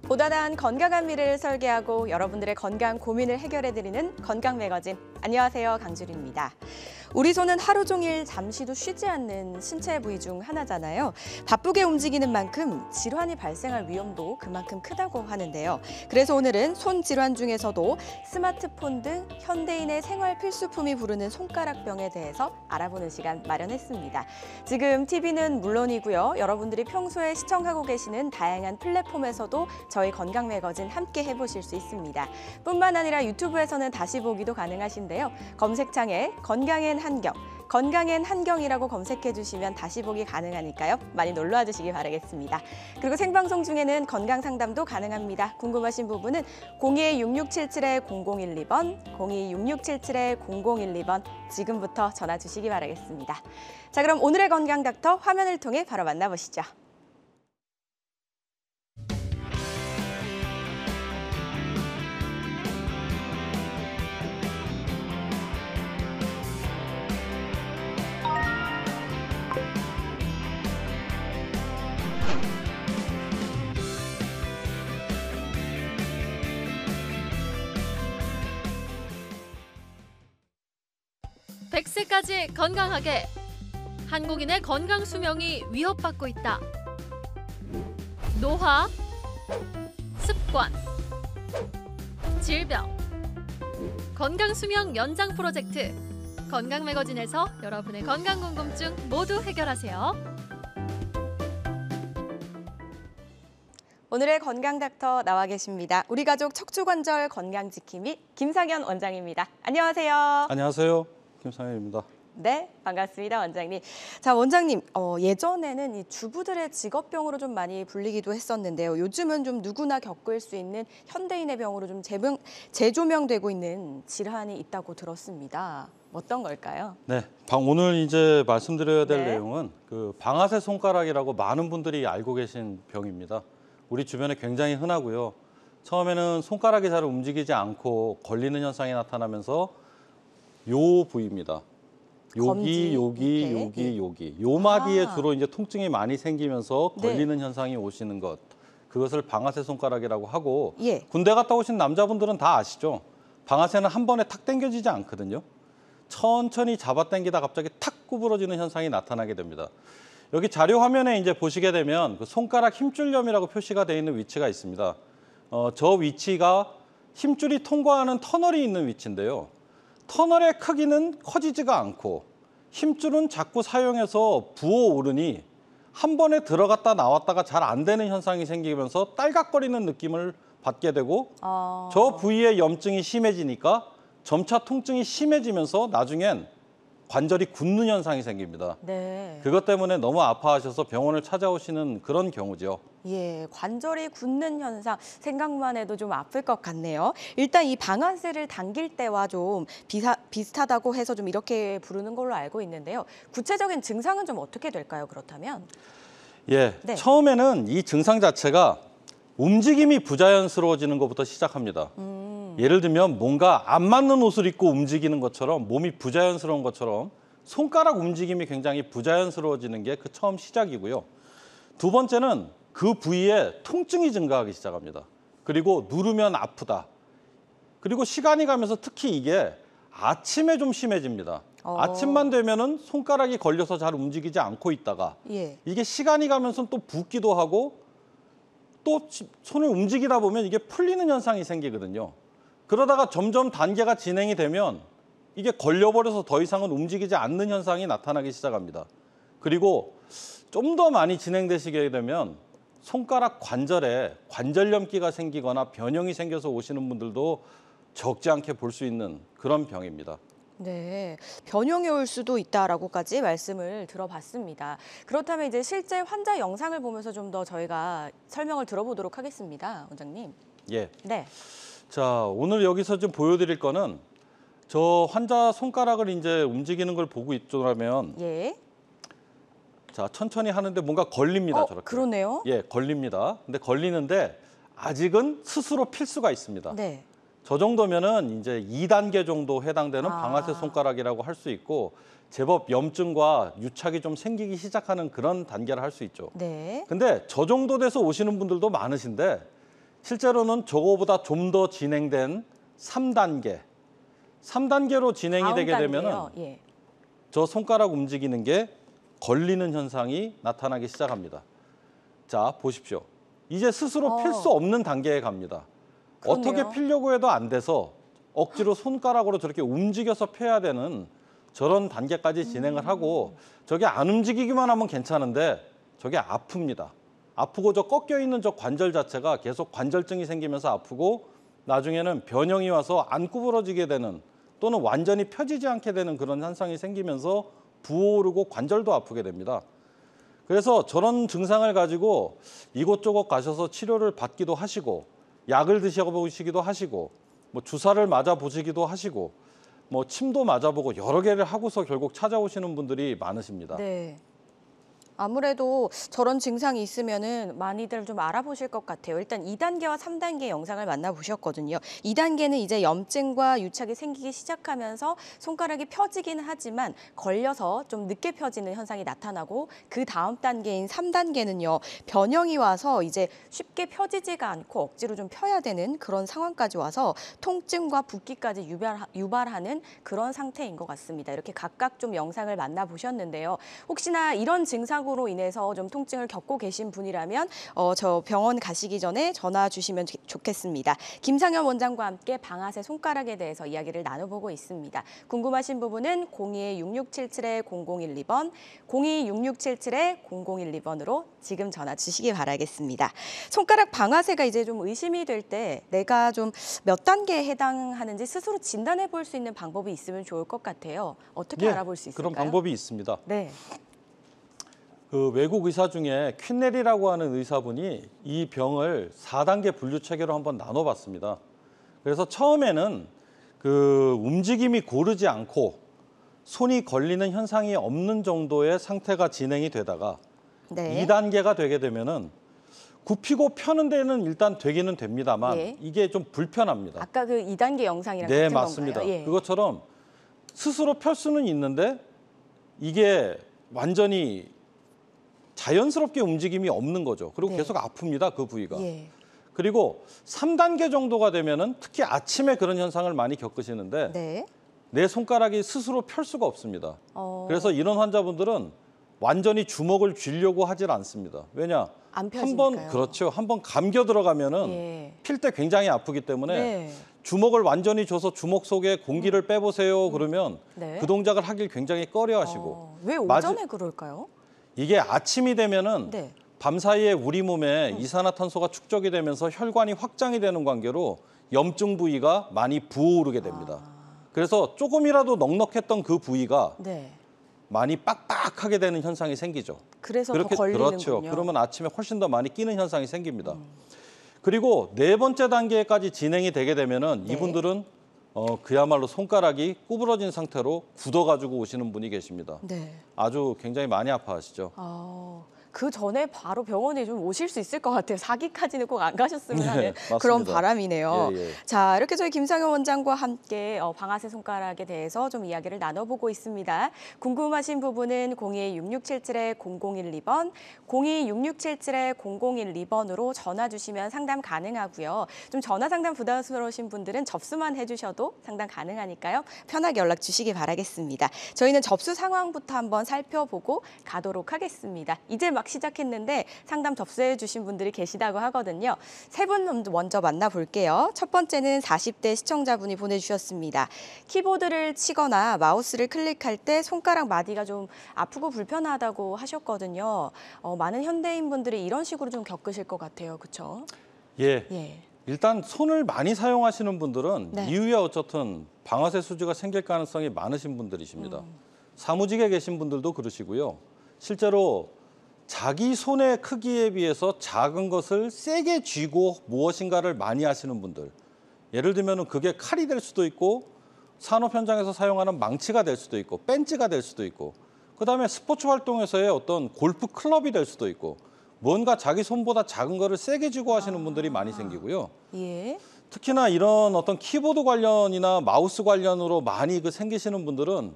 보다 나은 건강한 미래를 설계하고 여러분들의 건강 고민을 해결해드리는 건강 매거진. 안녕하세요, 강주리입니다. 우리 손은 하루 종일 잠시도 쉬지 않는 신체 부위 중 하나잖아요. 바쁘게 움직이는 만큼 질환이 발생할 위험도 그만큼 크다고 하는데요. 그래서 오늘은 손 질환 중에서도 스마트폰 등 현대인의 생활 필수품이 부르는 손가락병에 대해서 알아보는 시간 마련했습니다. 지금 TV는 물론이고요. 여러분들이 평소에 시청하고 계시는 다양한 플랫폼에서도 저희 건강 매거진 함께 해보실 수 있습니다. 뿐만 아니라 유튜브에서는 다시 보기도 가능하신데요. 검색창에 건강엔 한경, 건강엔 한경이라고 검색해 주시면 다시 보기 가능하니까요. 많이 놀러와 주시기 바라겠습니다. 그리고 생방송 중에는 건강 상담도 가능합니다. 궁금하신 부분은 02-6677-0012번, 02-6677-0012번 지금부터 전화 주시기 바라겠습니다. 자, 그럼 오늘의 건강 닥터 화면을 통해 바로 만나보시죠. 백세까지 건강하게. 한국인의 건강 수명이 위협받고 있다. 노화, 습관, 질병, 건강 수명 연장 프로젝트. 건강 매거진에서 여러분의 건강 궁금증 모두 해결하세요. 오늘의 건강 닥터 나와 계십니다. 우리 가족 척추관절 건강 지킴이 김상현 원장입니다. 안녕하세요. 안녕하세요. 김상현입니다. 네, 반갑습니다, 원장님. 자, 원장님, 예전에는 이 주부들의 직업병으로 좀 많이 불리기도 했었는데요. 요즘은 좀 누구나 겪을 수 있는 현대인의 병으로 좀 재조명되고 있는 질환이 있다고 들었습니다. 어떤 걸까요? 네, 오늘 이제 말씀드려야 될 네. 내용은 그 방아쇠 손가락이라고 많은 분들이 알고 계신 병입니다. 우리 주변에 굉장히 흔하고요. 처음에는 손가락이 잘 움직이지 않고 걸리는 현상이 나타나면서 요 부위입니다. 검지, 여기. 요 마디에 주로 이제 통증이 많이 생기면서 네. 걸리는 현상이 오시는 것. 그것을 방아쇠 손가락이라고 하고 예. 군대 갔다 오신 남자분들은 다 아시죠? 방아쇠는 한 번에 탁 당겨지지 않거든요. 천천히 잡아당기다 갑자기 탁 구부러지는 현상이 나타나게 됩니다. 여기 자료 화면에 이제 보시게 되면 그 손가락 힘줄염이라고 표시가 되어 있는 위치가 있습니다. 저 위치가 힘줄이 통과하는 터널이 있는 위치인데요. 터널의 크기는 커지지가 않고 힘줄은 자꾸 사용해서 부어오르니 한 번에 들어갔다 나왔다가 잘 안 되는 현상이 생기면서 딸깍거리는 느낌을 받게 되고 저 부위의 염증이 심해지니까 점차 통증이 심해지면서 나중엔 관절이 굳는 현상이 생깁니다. 네. 그것 때문에 너무 아파하셔서 병원을 찾아오시는 그런 경우죠. 예, 관절이 굳는 현상 생각만 해도 좀 아플 것 같네요. 일단 이 방아쇠를 당길 때와 좀 비슷하다고 해서 좀 이렇게 부르는 걸로 알고 있는데요. 구체적인 증상은 좀 어떻게 될까요, 그렇다면? 예, 네. 처음에는 이 증상 자체가 움직임이 부자연스러워지는 것부터 시작합니다. 예를 들면 뭔가 안 맞는 옷을 입고 움직이는 것처럼 몸이 부자연스러운 것처럼 손가락 움직임이 굉장히 부자연스러워지는 게 그 처음 시작이고요. 두 번째는 그 부위에 통증이 증가하기 시작합니다. 그리고 누르면 아프다. 그리고 시간이 가면서 특히 이게 아침에 좀 심해집니다. 아침만 되면은 손가락이 걸려서 잘 움직이지 않고 있다가 예. 이게 시간이 가면서 또 붓기도 하고 또 손을 움직이다 보면 이게 풀리는 현상이 생기거든요. 그러다가 점점 단계가 진행이 되면 이게 걸려버려서 더 이상은 움직이지 않는 현상이 나타나기 시작합니다. 그리고 좀 더 많이 진행되시게 되면 손가락 관절에 관절염기가 생기거나 변형이 생겨서 오시는 분들도 적지 않게 볼 수 있는 그런 병입니다. 네, 변형이 올 수도 있다라고까지 말씀을 들어봤습니다. 그렇다면 이제 실제 환자 영상을 보면서 좀 더 저희가 설명을 들어보도록 하겠습니다, 원장님. 예. 네. 자, 오늘 여기서 좀 보여드릴 거는 저 환자 손가락을 이제 움직이는 걸 보고 있더라면 예. 자, 천천히 하는데 뭔가 걸립니다, 저렇게. 그러네요. 예, 걸립니다. 근데 걸리는데 아직은 스스로 필 수가 있습니다. 네. 저 정도면은 이제 2단계 정도 해당되는 방아쇠 손가락이라고 할 수 있고 제법 염증과 유착이 좀 생기기 시작하는 그런 단계를 할 수 있죠. 네. 근데 저 정도 돼서 오시는 분들도 많으신데 실제로는 저거보다 좀 더 진행된 3단계로 진행이 다음 되게 되면은 단계요. 예. 저 손가락 움직이는 게 걸리는 현상이 나타나기 시작합니다. 자, 보십시오. 이제 스스로 필 수 없는 단계에 갑니다. 그렇네요. 어떻게 피려고 해도 안 돼서 억지로 손가락으로 저렇게 움직여서 펴야 되는 저런 단계까지 진행을 하고 저게 안 움직이기만 하면 괜찮은데 저게 아픕니다. 아프고 저 꺾여 있는 저 관절 자체가 계속 관절증이 생기면서 아프고 나중에는 변형이 와서 안 구부러지게 되는 또는 완전히 펴지지 않게 되는 그런 현상이 생기면서 부어오르고 관절도 아프게 됩니다. 그래서 저런 증상을 가지고 이곳저곳 가셔서 치료를 받기도 하시고 약을 드셔보시기도 하시고 뭐 주사를 맞아보시기도 하시고 뭐 침도 맞아보고 여러 개를 하고서 결국 찾아오시는 분들이 많으십니다. 네. 아무래도 저런 증상이 있으면은 많이들 좀 알아보실 것 같아요. 일단 2단계와 3단계 영상을 만나보셨거든요. 2단계는 이제 염증과 유착이 생기기 시작하면서 손가락이 펴지긴 하지만 걸려서 좀 늦게 펴지는 현상이 나타나고 그 다음 단계인 3단계는요. 변형이 와서 이제 쉽게 펴지지가 않고 억지로 좀 펴야 되는 그런 상황까지 와서 통증과 붓기까지 유발하는 그런 상태인 것 같습니다. 이렇게 각각 좀 영상을 만나보셨는데요. 혹시나 이런 증상으로 인해서 좀 통증을 겪고 계신 분이라면 저 병원 가시기 전에 전화 주시면 좋겠습니다. 김상현 원장과 함께 방아쇠 손가락에 대해서 이야기를 나눠보고 있습니다. 궁금하신 부분은 02-6677-0012번, 02-6677-0012번으로 지금 전화 주시기 바라겠습니다. 손가락 방아쇠가 이제 좀 의심이 될 때 내가 좀 몇 단계에 해당하는지 스스로 진단해 볼 수 있는 방법이 있으면 좋을 것 같아요. 어떻게 알아볼 수 있을까요? 그런 방법이 있습니다. 네. 그 외국 의사 중에 퀸넬이라고 하는 의사분이 이 병을 4단계 분류 체계로 한번 나눠봤습니다. 그래서 처음에는 그 움직임이 고르지 않고 손이 걸리는 현상이 없는 정도의 상태가 진행이 되다가 네. 2단계가 되게 되면은 굽히고 펴는 데는 일단 되기는 됩니다만 예. 이게 좀 불편합니다. 아까 그 2단계 영상이랑 네, 같은 맞습니다. 건가요? 예. 그것처럼 스스로 펼 수는 있는데 이게 완전히 자연스럽게 움직임이 없는 거죠. 그리고 네. 계속 아픕니다, 그 부위가. 예. 그리고 3단계 정도가 되면은 특히 아침에 그런 현상을 많이 겪으시는데 네. 내 손가락이 스스로 펼 수가 없습니다. 그래서 그래서 이런 환자분들은 완전히 주먹을 쥐려고 하질 않습니다. 왜냐? 안 한번 펴지니까요. 그렇죠. 한번 감겨 들어가면은 예. 필 때 굉장히 아프기 때문에 네. 주먹을 완전히 줘서 주먹 속에 공기를 빼보세요. 그러면 네. 그 동작을 하길 굉장히 꺼려하시고 왜 맞이- 오전에 그럴까요? 이게 아침이 되면은 네. 밤 사이에 우리 몸에 이산화탄소가 축적이 되면서 혈관이 확장이 되는 관계로 염증 부위가 많이 부어오르게 됩니다. 그래서 조금이라도 넉넉했던 그 부위가 네. 많이 빡빡하게 되는 현상이 생기죠. 그래서 더 걸리는군요. 그렇죠. 그러면 아침에 훨씬 더 많이 끼는 현상이 생깁니다. 그리고 4번째 단계까지 진행이 되게 되면은 네. 이분들은 그야말로 손가락이 구부러진 상태로 굳어가지고 오시는 분이 계십니다. 네. 아주 굉장히 많이 아파하시죠. 그 전에 바로 병원에 좀 오실 수 있을 것 같아요. 사기까지는 꼭 안 가셨으면 네, 하는 맞습니다. 그런 바람이네요. 예, 예. 자, 이렇게 저희 김상현 원장과 함께 방아쇠 손가락에 대해서 좀 이야기를 나눠보고 있습니다. 궁금하신 부분은 02-6677-0012번, 02-6677-0012번으로 전화 주시면 상담 가능하고요. 좀 전화 상담 부담스러우신 분들은 접수만 해주셔도 상담 가능하니까요. 편하게 연락 주시기 바라겠습니다. 저희는 접수 상황부터 한번 살펴보고 가도록 하겠습니다. 이제 막 시작했는데 상담 접수해 주신 분들이 계시다고 하거든요. 세 분 먼저 만나볼게요. 첫 번째는 40대 시청자분이 보내주셨습니다. 키보드를 치거나 마우스를 클릭할 때 손가락 마디가 좀 아프고 불편하다고 하셨거든요. 많은 현대인분들이 이런 식으로 좀 겪으실 것 같아요. 그렇죠? 예. 예. 일단 손을 많이 사용하시는 분들은 네. 이후에 어쨌든 방아쇠 수지가 생길 가능성이 많으신 분들이십니다. 사무직에 계신 분들도 그러시고요. 실제로 자기 손의 크기에 비해서 작은 것을 세게 쥐고 무엇인가를 많이 하시는 분들. 예를 들면 그게 칼이 될 수도 있고 산업 현장에서 사용하는 망치가 될 수도 있고 벤치가 될 수도 있고 그다음에 스포츠 활동에서의 어떤 골프 클럽이 될 수도 있고 뭔가 자기 손보다 작은 거를 세게 쥐고 하시는 분들이 많이 생기고요. 예. 특히나 이런 어떤 키보드 관련이나 마우스 관련으로 많이 생기시는 분들은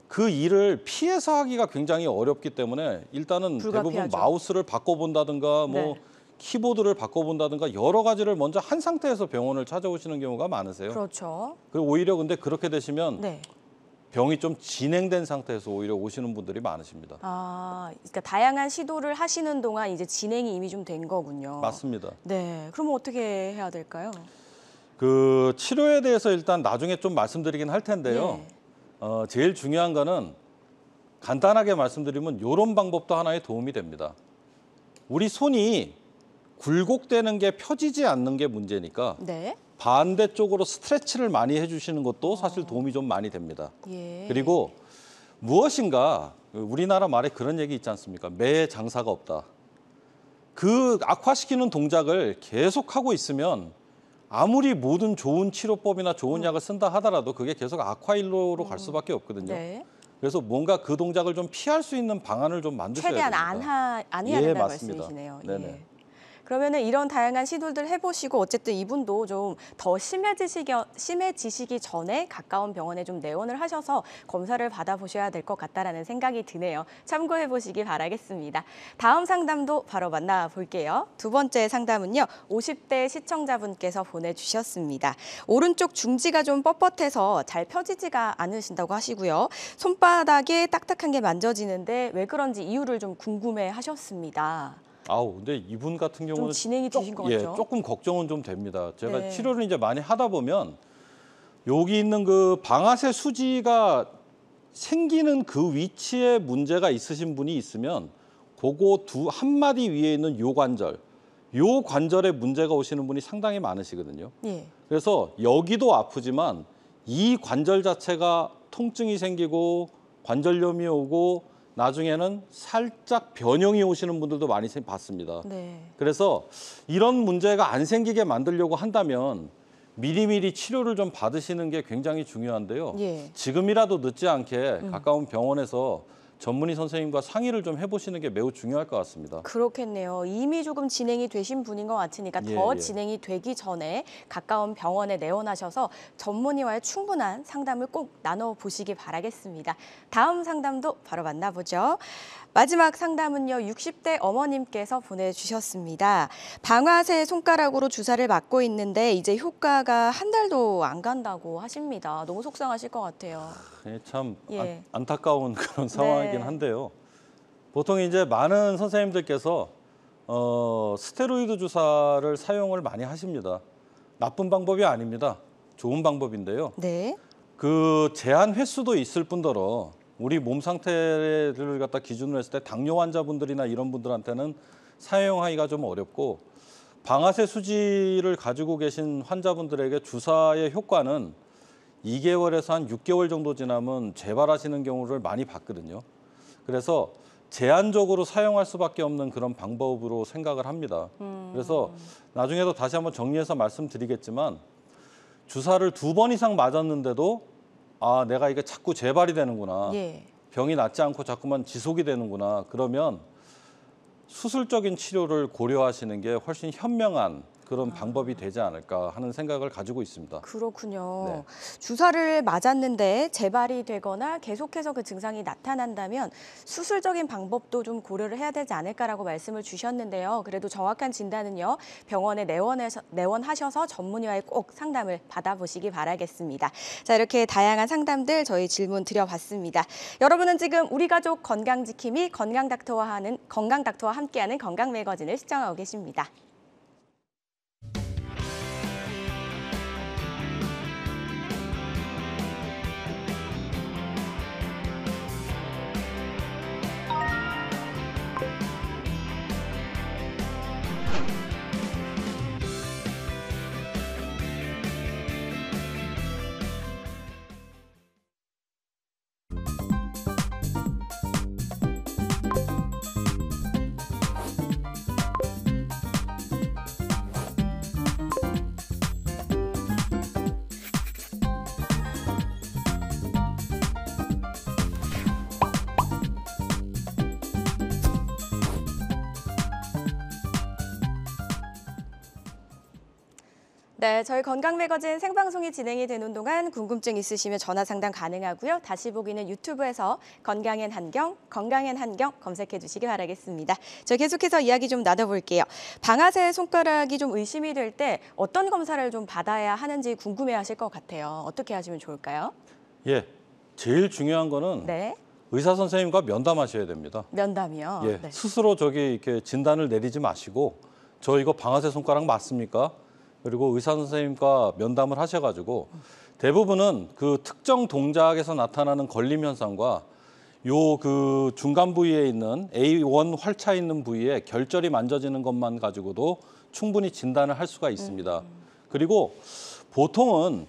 그 일을 피해서 하기가 굉장히 어렵기 때문에 일단은 대부분 불가피하죠. 마우스를 바꿔본다든가 뭐 네. 키보드를 바꿔본다든가 여러 가지를 먼저 한 상태에서 병원을 찾아오시는 경우가 많으세요. 그렇죠. 그리고 오히려 근데 그렇게 되시면 네. 병이 좀 진행된 상태에서 오히려 오시는 분들이 많으십니다. 아, 그러니까 다양한 시도를 하시는 동안 이제 진행이 이미 좀 된 거군요. 맞습니다. 네. 그럼 어떻게 해야 될까요? 그 치료에 대해서 일단 나중에 좀 말씀드리긴 할 텐데요. 네. 제일 중요한 거는 간단하게 말씀드리면 이런 방법도 하나의 도움이 됩니다. 우리 손이 굴곡되는 게 펴지지 않는 게 문제니까 네. 반대쪽으로 스트레치를 많이 해주시는 것도 사실 도움이 좀 많이 됩니다. 예. 그리고 무엇인가 우리나라 말에 그런 얘기 있지 않습니까? 매에 장사가 없다. 그 악화시키는 동작을 계속하고 있으면 아무리 모든 좋은 치료법이나 좋은 약을 쓴다 하더라도 그게 계속 악화일로로 갈 수밖에 없거든요. 네. 그래서 뭔가 그 동작을 좀 피할 수 있는 방안을 좀 만드셔야 최대한 됩니다. 안 해야 예, 된다는 맞습니다. 말씀이시네요. 네네. 예. 그러면은 이런 다양한 시도들 해보시고 어쨌든 이분도 좀 더 심해지시기 전에 가까운 병원에 좀 내원을 하셔서 검사를 받아보셔야 될 것 같다라는 생각이 드네요. 참고해 보시기 바라겠습니다. 다음 상담도 바로 만나볼게요. 두 번째 상담은요. 50대 시청자분께서 보내주셨습니다. 오른쪽 중지가 좀 뻣뻣해서 잘 펴지지가 않으신다고 하시고요. 손바닥에 딱딱한 게 만져지는데 왜 그런지 이유를 좀 궁금해 하셨습니다. 아우, 근데 이분 같은 경우는 좀 진행이 되신 것 같죠? 조금 걱정은 좀 됩니다. 제가 네. 치료를 이제 많이 하다 보면 여기 있는 그 방아쇠 수지가 생기는 그 위치에 문제가 있으신 분이 있으면 그거 한 마디 위에 있는 요 관절에 문제가 오시는 분이 상당히 많으시거든요. 예. 그래서 여기도 아프지만 이 관절 자체가 통증이 생기고 관절염이 오고 나중에는 살짝 변형이 오시는 분들도 많이 봤습니다. 네. 그래서 이런 문제가 안 생기게 만들려고 한다면 미리미리 치료를 좀 받으시는 게 굉장히 중요한데요. 예. 지금이라도 늦지 않게 가까운 병원에서 전문의 선생님과 상의를 좀 해보시는 게 매우 중요할 것 같습니다. 그렇겠네요. 이미 조금 진행이 되신 분인 것 같으니까 더 예. 진행이 되기 전에 가까운 병원에 내원하셔서 전문의와의 충분한 상담을 꼭 나눠보시기 바라겠습니다. 다음 상담도 바로 만나보죠. 마지막 상담은요. 60대 어머님께서 보내주셨습니다. 방아쇠 손가락으로 주사를 맞고 있는데 이제 효과가 한 달도 안 간다고 하십니다. 너무 속상하실 것 같아요. 참 예. 안타까운 그런 상황이긴 네. 한데요. 보통 이제 많은 선생님들께서 스테로이드 주사를 사용을 많이 하십니다. 나쁜 방법이 아닙니다. 좋은 방법인데요. 네. 그 제한 횟수도 있을 뿐더러 우리 몸 상태를 갖다 기준으로 했을 때 당뇨 환자분들이나 이런 분들한테는 사용하기가 좀 어렵고 방아쇠 수지를 가지고 계신 환자분들에게 주사의 효과는 2개월에서 한 6개월 정도 지나면 재발하시는 경우를 많이 봤거든요. 그래서 제한적으로 사용할 수밖에 없는 그런 방법으로 생각을 합니다. 그래서 나중에도 다시 한번 정리해서 말씀드리겠지만 주사를 2번 이상 맞았는데도 아, 내가 이게 자꾸 재발이 되는구나. 예. 병이 낫지 않고 자꾸만 지속이 되는구나. 그러면 수술적인 치료를 고려하시는 게 훨씬 현명한 그런 방법이 되지 않을까 하는 생각을 가지고 있습니다. 그렇군요. 네. 주사를 맞았는데 재발이 되거나 계속해서 그 증상이 나타난다면 수술적인 방법도 좀 고려를 해야 되지 않을까라고 말씀을 주셨는데요. 그래도 정확한 진단은요. 병원에 내원하셔서 전문의와의 꼭 상담을 받아보시기 바라겠습니다. 자, 이렇게 다양한 상담들 저희 질문 드려봤습니다. 여러분은 지금 우리 가족 건강지킴이 건강닥터와 함께하는 건강 매거진을 시청하고 계십니다. 네, 저희 건강 매거진 생방송이 진행이 되는 동안 궁금증 있으시면 전화 상담 가능하고요. 다시 보기는 유튜브에서 건강엔 한경 검색해 주시기 바라겠습니다. 저희 계속해서 이야기 좀 나눠볼게요. 방아쇠 손가락이 좀 의심이 될 때 어떤 검사를 좀 받아야 하는지 궁금해하실 것 같아요. 어떻게 하시면 좋을까요? 예, 제일 중요한 거는 네, 의사 선생님과 면담하셔야 됩니다. 면담이요. 예, 네. 스스로 이렇게 진단을 내리지 마시고 저 이거 방아쇠 손가락 맞습니까? 그리고 의사 선생님과 면담을 하셔가지고 대부분은 그 특정 동작에서 나타나는 걸림 현상과 요 그 중간 부위에 있는 A1 활차 있는 부위에 결절이 만져지는 것만 가지고도 충분히 진단을 할 수가 있습니다. 그리고 보통은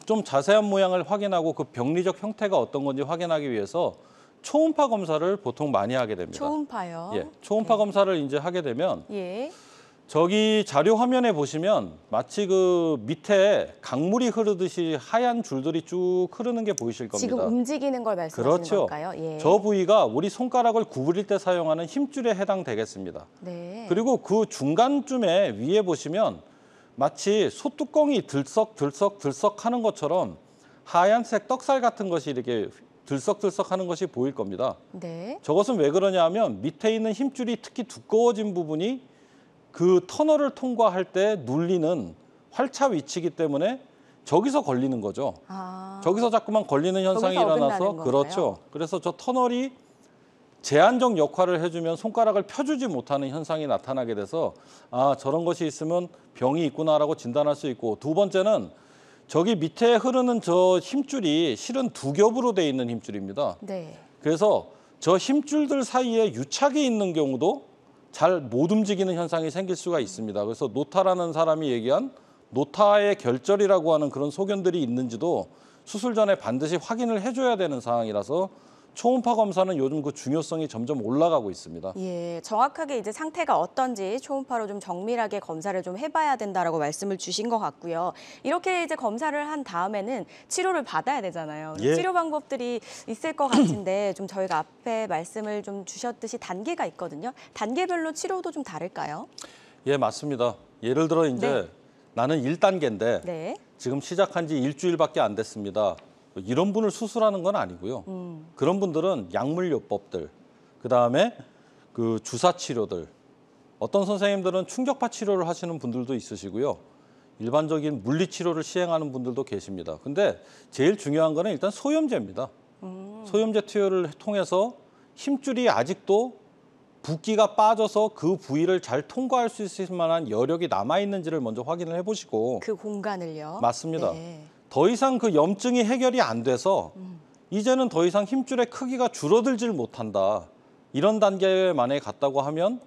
좀 자세한 모양을 확인하고 그 병리적 형태가 어떤 건지 확인하기 위해서 초음파 검사를 보통 많이 하게 됩니다. 초음파요. 예, 초음파 검사를 이제 하게 되면 예. 저기 자료 화면에 보시면 마치 그 밑에 강물이 흐르듯이 하얀 줄들이 쭉 흐르는 게 보이실 겁니다. 지금 움직이는 걸 말씀하시는 그렇죠. 걸까요? 예. 저 부위가 우리 손가락을 구부릴 때 사용하는 힘줄에 해당되겠습니다. 네. 그리고 그 중간쯤에 위에 보시면 마치 소뚜껑이 들썩들썩 하는 것처럼 하얀색 떡살 같은 것이 이렇게 들썩들썩 하는 것이 보일 겁니다. 네. 저것은 왜 그러냐 하면 밑에 있는 힘줄이 특히 두꺼워진 부분이 그 터널을 통과할 때 눌리는 활차 위치이기 때문에 저기서 걸리는 거죠. 아. 저기서 자꾸만 걸리는 현상이 거기서 일어나서 어긋나는 그렇죠. 건가요? 그래서 저 터널이 제한적 역할을 해주면 손가락을 펴주지 못하는 현상이 나타나게 돼서 아 저런 것이 있으면 병이 있구나라고 진단할 수 있고 두 번째는 저기 밑에 흐르는 저 힘줄이 실은 두 겹으로 돼 있는 힘줄입니다. 네. 그래서 저 힘줄들 사이에 유착이 있는 경우도 잘 못 움직이는 현상이 생길 수가 있습니다. 그래서 노타라는 사람이 얘기한 노타의 결절이라고 하는 그런 소견들이 있는지도 수술 전에 반드시 확인을 해줘야 되는 상황이라서 초음파 검사는 요즘 그 중요성이 점점 올라가고 있습니다. 예, 정확하게 이제 상태가 어떤지 초음파로 좀 정밀하게 검사를 좀 해봐야 된다라고 말씀을 주신 것 같고요. 이렇게 이제 검사를 한 다음에는 치료를 받아야 되잖아요. 예. 치료 방법들이 있을 것 같은데 좀 저희가 앞에 말씀을 좀 주셨듯이 단계가 있거든요. 단계별로 치료도 좀 다를까요? 예, 맞습니다. 예를 들어 이제 네. 나는 1단계인데 네. 지금 시작한 지 일주일밖에 안 됐습니다. 이런 분을 수술하는 건 아니고요. 그런 분들은 약물요법들, 그다음에 그 주사 치료들, 어떤 선생님들은 충격파 치료를 하시는 분들도 있으시고요. 일반적인 물리 치료를 시행하는 분들도 계십니다. 근데 제일 중요한 거는 일단 소염제입니다. 소염제 투여를 통해서 힘줄이 아직도 붓기가 빠져서 그 부위를 잘 통과할 수 있을 만한 여력이 남아 있는지를 먼저 확인을 해보시고 그 공간을요. 맞습니다. 네. 더 이상 그 염증이 해결이 안 돼서 이제는 더 이상 힘줄의 크기가 줄어들질 못한다. 이런 단계에 만약에 갔다고 하면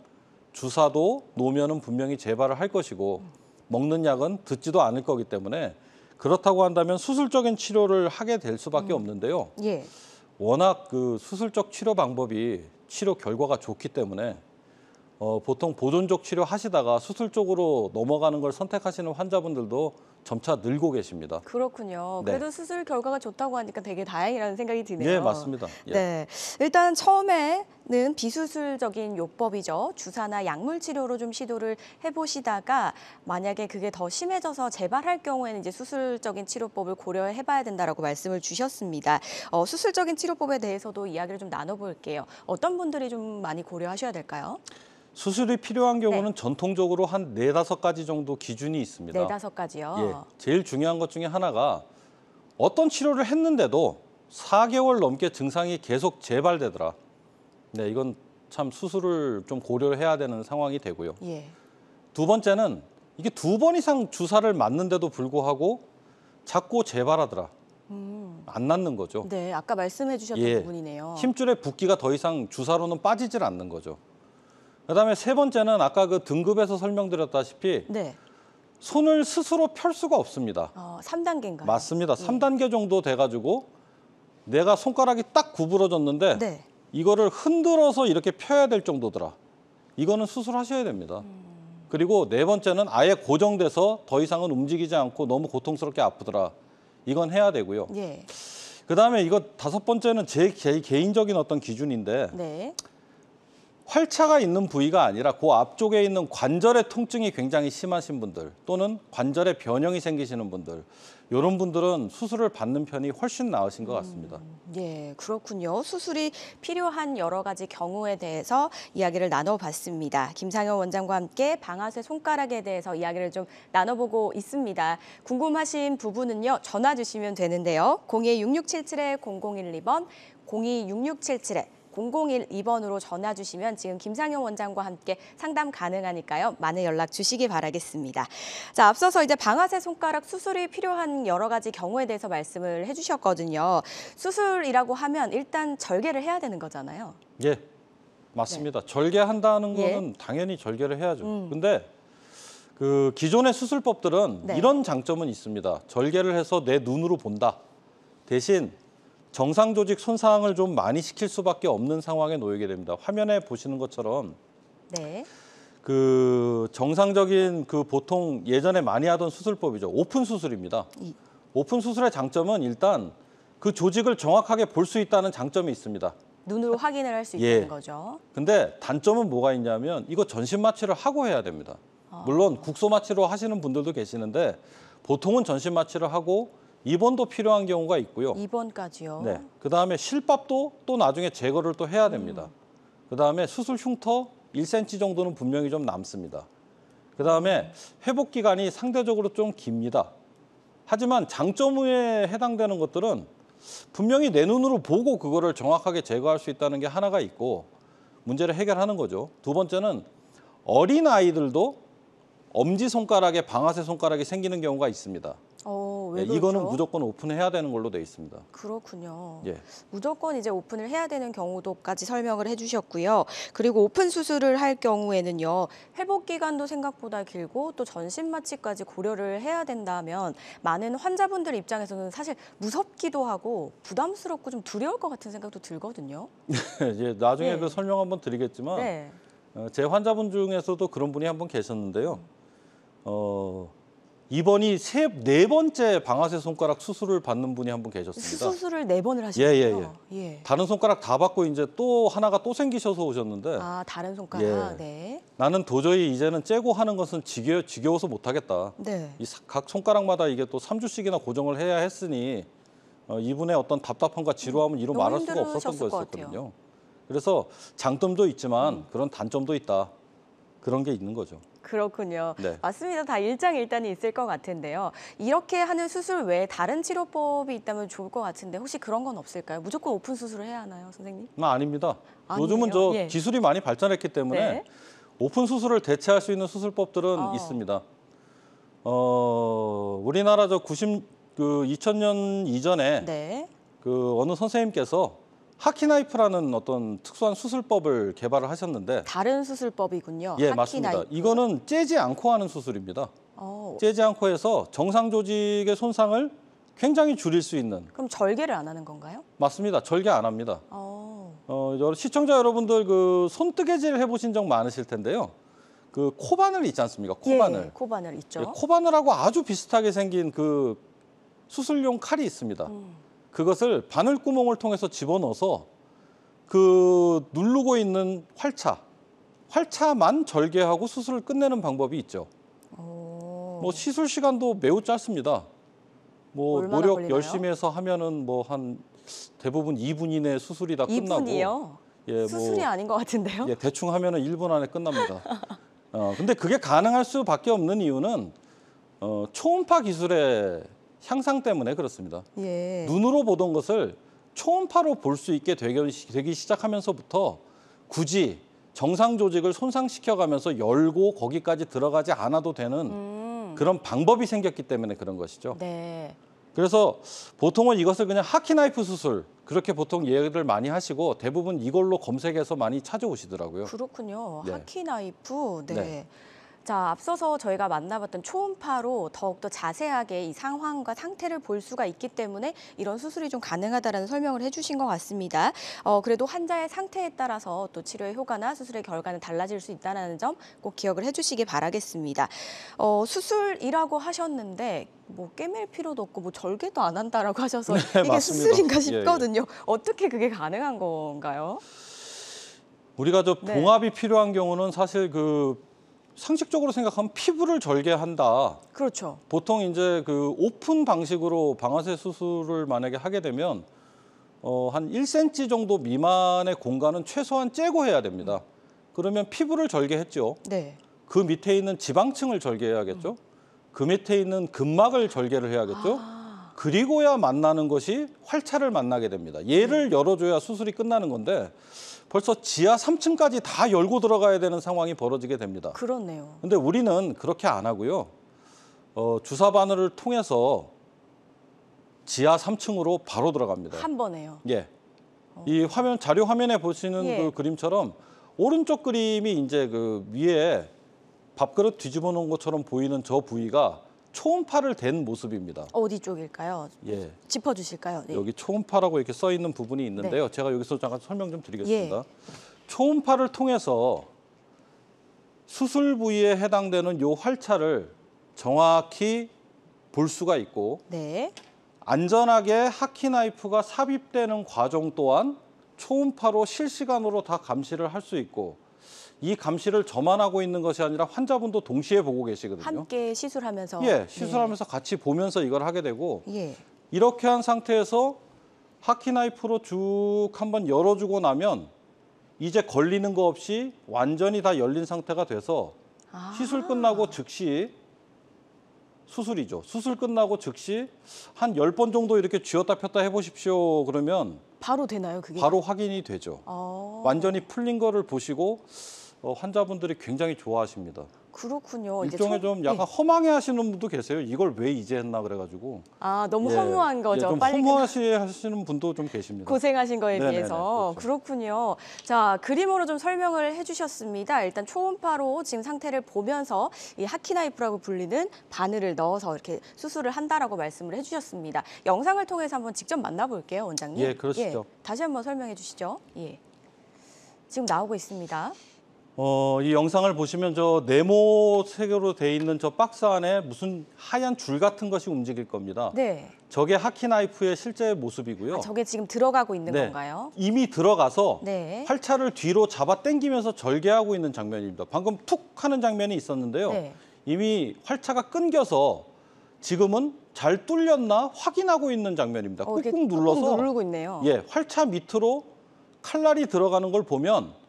주사도 놓으면은 분명히 재발을 할 것이고 먹는 약은 듣지도 않을 거기 때문에 그렇다고 한다면 수술적인 치료를 하게 될 수밖에 없는데요. 예. 워낙 그 수술적 치료 방법이 치료 결과가 좋기 때문에 보통 보존적 치료 하시다가 수술 쪽으로 넘어가는 걸 선택하시는 환자분들도 점차 늘고 계십니다. 그렇군요. 네. 그래도 수술 결과가 좋다고 하니까 되게 다행이라는 생각이 드네요. 예, 맞습니다. 예. 네, 일단 처음에는 비수술적인 요법이죠. 주사나 약물 치료로 좀 시도를 해보시다가 만약에 그게 더 심해져서 재발할 경우에는 이제 수술적인 치료법을 고려해봐야 된다라고 말씀을 주셨습니다. 수술적인 치료법에 대해서도 이야기를 좀 나눠볼게요. 어떤 분들이 좀 많이 고려하셔야 될까요? 수술이 필요한 경우는 전통적으로 한 4-5가지 정도 기준이 있습니다. 4-5가지요. 예, 제일 중요한 것 중에 하나가 어떤 치료를 했는데도 4개월 넘게 증상이 계속 재발되더라. 네, 이건 참 수술을 좀 고려를 해야 되는 상황이 되고요. 예. 두 번째는 이게 2번 이상 주사를 맞는데도 불구하고 자꾸 재발하더라. 안 낫는 거죠. 네, 아까 말씀해 주셨던 예, 부분이네요. 힘줄의 붓기가 더 이상 주사로는 빠지질 않는 거죠. 그다음에 세 번째는 아까 그 등급에서 설명드렸다시피 네, 손을 스스로 펼 수가 없습니다. 3단계인가요? 맞습니다. 3단계 정도 돼가지고 내가 손가락이 딱 구부러졌는데 네. 이거를 흔들어서 이렇게 펴야 될 정도더라. 이거는 수술하셔야 됩니다. 그리고 네 번째는 아예 고정돼서 더 이상은 움직이지 않고 너무 고통스럽게 아프더라. 이건 해야 되고요. 예. 그다음에 이거 5번째는 제 개인적인 어떤 기준인데 네. 활차가 있는 부위가 아니라 그 앞쪽에 있는 관절의 통증이 굉장히 심하신 분들 또는 관절의 변형이 생기시는 분들 이런 분들은 수술을 받는 편이 훨씬 나으신 것 같습니다. 예, 그렇군요. 수술이 필요한 여러 가지 경우에 대해서 이야기를 나눠봤습니다. 김상현 원장과 함께 방아쇠 손가락에 대해서 이야기를 좀 나눠보고 있습니다. 궁금하신 부분은요, 전화 주시면 되는데요. 02-6677-0012번, 02-6677-0012번으로 전화 주시면 지금 김상현 원장과 함께 상담 가능하니까요. 많은 연락 주시기 바라겠습니다. 자, 앞서서 이제 방아쇠 손가락 수술이 필요한 여러 가지 경우에 대해서 말씀을 해주셨거든요. 수술이라고 하면 일단 절개를 해야 되는 거잖아요. 예, 맞습니다. 절개한다는 예. 거는 당연히 절개를 해야죠. 근데 그 기존의 수술법들은 네. 이런 장점은 있습니다. 절개를 해서 내 눈으로 본다. 대신 정상 조직 손상을 좀 많이 시킬 수밖에 없는 상황에 놓이게 됩니다. 화면에 보시는 것처럼 네. 그 정상적인 그 보통 예전에 많이 하던 수술법이죠. 오픈 수술입니다. 오픈 수술의 장점은 일단 그 조직을 정확하게 볼 수 있다는 장점이 있습니다. 눈으로 확인을 할 수 예. 있다는 거죠. 근데 단점은 뭐가 있냐면 이거 전신 마취를 하고 해야 됩니다. 물론 국소 마취로 하시는 분들도 계시는데 보통은 전신 마취를 하고 입원도 필요한 경우가 있고요. 2번까지요. 네. 그다음에 실밥도 또 나중에 제거를 또 해야 됩니다. 그다음에 수술 흉터 1cm 정도는 분명히 좀 남습니다. 그다음에 회복 기간이 상대적으로 좀 깁니다. 하지만 장점에 해당되는 것들은 분명히 내 눈으로 보고 그거를 정확하게 제거할 수 있다는 게 하나가 있고 문제를 해결하는 거죠. 두 번째는 어린 아이들도 엄지손가락에 방아쇠 손가락이 생기는 경우가 있습니다. 왜 예, 그렇죠? 이거는 무조건 오픈해야 되는 걸로 돼 있습니다. 그렇군요. 예. 무조건 이제 오픈을 해야 되는 경우도까지 설명을 해주셨고요. 그리고 오픈 수술을 할 경우에는요, 회복 기간도 생각보다 길고 또 전신 마취까지 고려를 해야 된다면 많은 환자분들 입장에서는 사실 무섭기도 하고 부담스럽고 좀 두려울 것 같은 생각도 들거든요. 이제 나중에 예. 그 설명 한번 드리겠지만 네. 제 환자분 중에서도 그런 분이 한 분 계셨는데요. 이번이 네 번째 방아쇠 손가락 수술을 받는 분이 한 분 계셨습니다. 수술을 4번을 하셨군요. 예. 다른 손가락 다 받고 이제 또 하나가 또 생기셔서 오셨는데 아, 다른 손가락. 예. 네. 나는 도저히 이제는 째고 하는 것은 지겨워서 못하겠다. 네. 각 손가락마다 이게 또 3주씩이나 고정을 해야 했으니 이분의 어떤 답답함과 지루함은 이루 너무 말할 수가 없었던 힘드셨을 것 거였거든요. 그래서 장점도 있지만 그런 단점도 있다. 그런 게 있는 거죠. 그렇군요. 네. 맞습니다. 다 일장일단이 있을 것 같은데요. 이렇게 하는 수술 외에 다른 치료법이 있다면 좋을 것 같은데 혹시 그런 건 없을까요? 무조건 오픈 수술을 해야 하나요, 선생님? 아닙니다. 아니에요? 요즘은 저 예. 기술이 많이 발전했기 때문에 네. 오픈 수술을 대체할 수 있는 수술법들은 있습니다. 우리나라 2000년 이전에 네. 그 어느 선생님께서 하키나이프라는 어떤 특수한 수술법을 개발을 하셨는데 다른 수술법이군요. 예, 하키 맞습니다. 나이프. 이거는 째지 않고 하는 수술입니다. 어, 째지 않고 해서 정상 조직의 손상을 굉장히 줄일 수 있는 그럼 절개를 안 하는 건가요? 맞습니다. 절개 안 합니다. 어, 시청자 여러분들 그 손뜨개질 해보신 적 많으실 텐데요. 그 코바늘 있지 않습니까? 코바늘. 예, 코바늘 있죠. 예, 코바늘하고 아주 비슷하게 생긴 그 수술용 칼이 있습니다. 그것을 바늘구멍을 통해서 집어넣어서 그 누르고 있는 활차만 절개하고 수술을 끝내는 방법이 있죠. 뭐 시술 시간도 매우 짧습니다. 뭐 얼마나 노력 걸리나요? 열심히 해서 하면은 뭐 한 대부분 2분 이내 수술이 다 끝나고 2분이요? 예, 수술이 아닌 것 같은데요? 예, 대충 하면은 1분 안에 끝납니다. 근데 그게 가능할 수밖에 없는 이유는 초음파 기술의 향상 때문에 그렇습니다. 예. 눈으로 보던 것을 초음파로 볼 수 있게 되기 시작하면서부터 굳이 정상 조직을 손상시켜가면서 열고 거기까지 들어가지 않아도 되는 그런 방법이 생겼기 때문에 그런 것이죠. 네. 그래서 보통은 이것을 그냥 하키나이프 수술 그렇게 보통 얘기를 많이 하시고 대부분 이걸로 검색해서 많이 찾아오시더라고요. 그렇군요. 네. 하키 나이프. 네. 네. 자, 앞서서 저희가 만나봤던 초음파로 더욱더 자세하게 이 상황과 상태를 볼 수가 있기 때문에 이런 수술이 좀 가능하다라는 설명을 해주신 것 같습니다. 그래도 환자의 상태에 따라서 또 치료의 효과나 수술의 결과는 달라질 수 있다는 점 꼭 기억을 해주시기 바라겠습니다. 수술이라고 하셨는데 뭐 꿰맬 필요도 없고 뭐 절개도 안 한다라고 하셔서 네, 이게 맞습니다. 예, 예. 수술인가 싶거든요. 어떻게 그게 가능한 건가요? 우리가 저 네. 봉합이 필요한 경우는 사실 그 상식적으로 생각하면 피부를 절개한다. 그렇죠. 보통 이제 그 오픈 방식으로 방아쇠 수술을 만약에 하게 되면 한 1cm 정도 미만의 공간은 최소한 째고 해야 됩니다. 그러면 피부를 절개했죠. 네. 그 밑에 있는 지방층을 절개해야겠죠. 그 밑에 있는 근막을 절개를 해야겠죠. 그리고야 만나는 것이 활차를 만나게 됩니다. 얘를 열어줘야 수술이 끝나는 건데 벌써 지하 3층까지 다 열고 들어가야 되는 상황이 벌어지게 됩니다. 그렇네요. 근데 우리는 그렇게 안 하고요. 주사 바늘을 통해서 지하 3층으로 바로 들어갑니다. 한 번에요. 예. 이 자료 화면에 보시는 예. 그 그림처럼 오른쪽 그림이 이제 그 위에 밥그릇 뒤집어 놓은 것처럼 보이는 저 부위가 초음파를 댄 모습입니다. 어디 쪽일까요? 예. 짚어주실까요? 네. 여기 초음파라고 이렇게 써 있는 부분이 있는데요. 제가 여기서 잠깐 설명 좀 드리겠습니다. 예. 초음파를 통해서 수술 부위에 해당되는 요 활차를 정확히 볼 수가 있고 네. 안전하게 하키나이프가 삽입되는 과정 또한 초음파로 실시간으로 다 감시를 할 수 있고 이 감시를 저만 하고 있는 것이 아니라 환자분도 동시에 보고 계시거든요. 함께 시술하면서. 예, 시술하면서 같이 보면서 이걸 하게 되고 예. 이렇게 한 상태에서 하키나이프로 쭉 한번 열어주고 나면 이제 걸리는 거 없이 완전히 다 열린 상태가 돼서 시술 끝나고 즉시 수술이죠. 수술 끝나고 즉시 한 10번 정도 이렇게 쥐었다 폈다 해보십시오. 그러면 바로 되나요, 그게? 바로 확인이 되죠. 완전히 풀린 거를 보시고 환자분들이 굉장히 좋아하십니다. 그렇군요. 이제 일종의 좀 약간 허망해하시는 분도 계세요. 이걸 왜 이제 했나 그래가지고. 너무 허무한 거죠. 좀 빨리 허무하시는 분도 좀 계십니다. 고생하신 거에 네네네, 비해서. 그렇죠. 그렇군요. 자, 그림으로 좀 설명을 해주셨습니다. 일단 초음파로 지금 상태를 보면서 이 하키나이프라고 불리는 바늘을 넣어서 이렇게 수술을 한다라고 말씀을 해주셨습니다. 영상을 통해서 한번 직접 만나볼게요, 원장님. 예, 그러시죠. 다시 한번 설명해 주시죠. 예. 지금 나오고 있습니다. 이 영상을 보시면 저 네모색으로 돼 있는 저 박스 안에 무슨 하얀 줄 같은 것이 움직일 겁니다. 네. 저게 하키나이프의 실제 모습이고요. 저게 지금 들어가고 있는 네. 건가요? 이미 들어가서 네. 활차를 뒤로 잡아 당기면서 절개하고 있는 장면입니다. 방금 툭 하는 장면이 있었는데요. 네. 이미 활차가 끊겨서 지금은 잘 뚫렸나 확인하고 있는 장면입니다. 이렇게 꾹꾹 눌러서 꾹꾹 누르고 있네요. 예, 활차 밑으로 칼날이 들어가는 걸 보면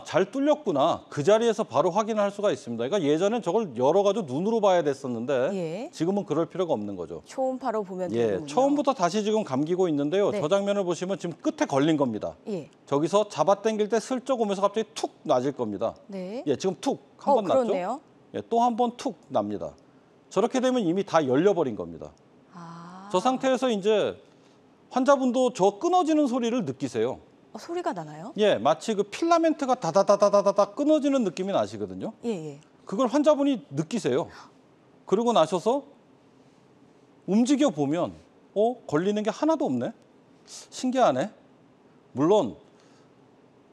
잘 뚫렸구나. 그 자리에서 바로 확인할 수가 있습니다. 그러니까 예전엔 저걸 열어가지고 눈으로 봐야 됐었는데 예. 지금은 그럴 필요가 없는 거죠. 초음파로 보면 예, 되는군요. 처음부터 다시 지금 감기고 있는데요. 네. 저 장면을 보시면 지금 끝에 걸린 겁니다. 예. 저기서 잡아당길 때 슬쩍 오면서 갑자기 툭 놔질 겁니다. 네. 예, 지금 툭 한 번 났죠. 그렇네요. 예, 또 한 번 툭 납니다. 저렇게 되면 이미 다 열려버린 겁니다. 저 상태에서 이제 환자분도 저 끊어지는 소리를 느끼세요. 소리가 나나요? 예, 마치 그 필라멘트가 다다다다다다 끊어지는 느낌이 나시거든요. 예, 예. 그걸 환자분이 느끼세요. 그러고 나셔서 움직여 보면 걸리는 게 하나도 없네. 신기하네. 물론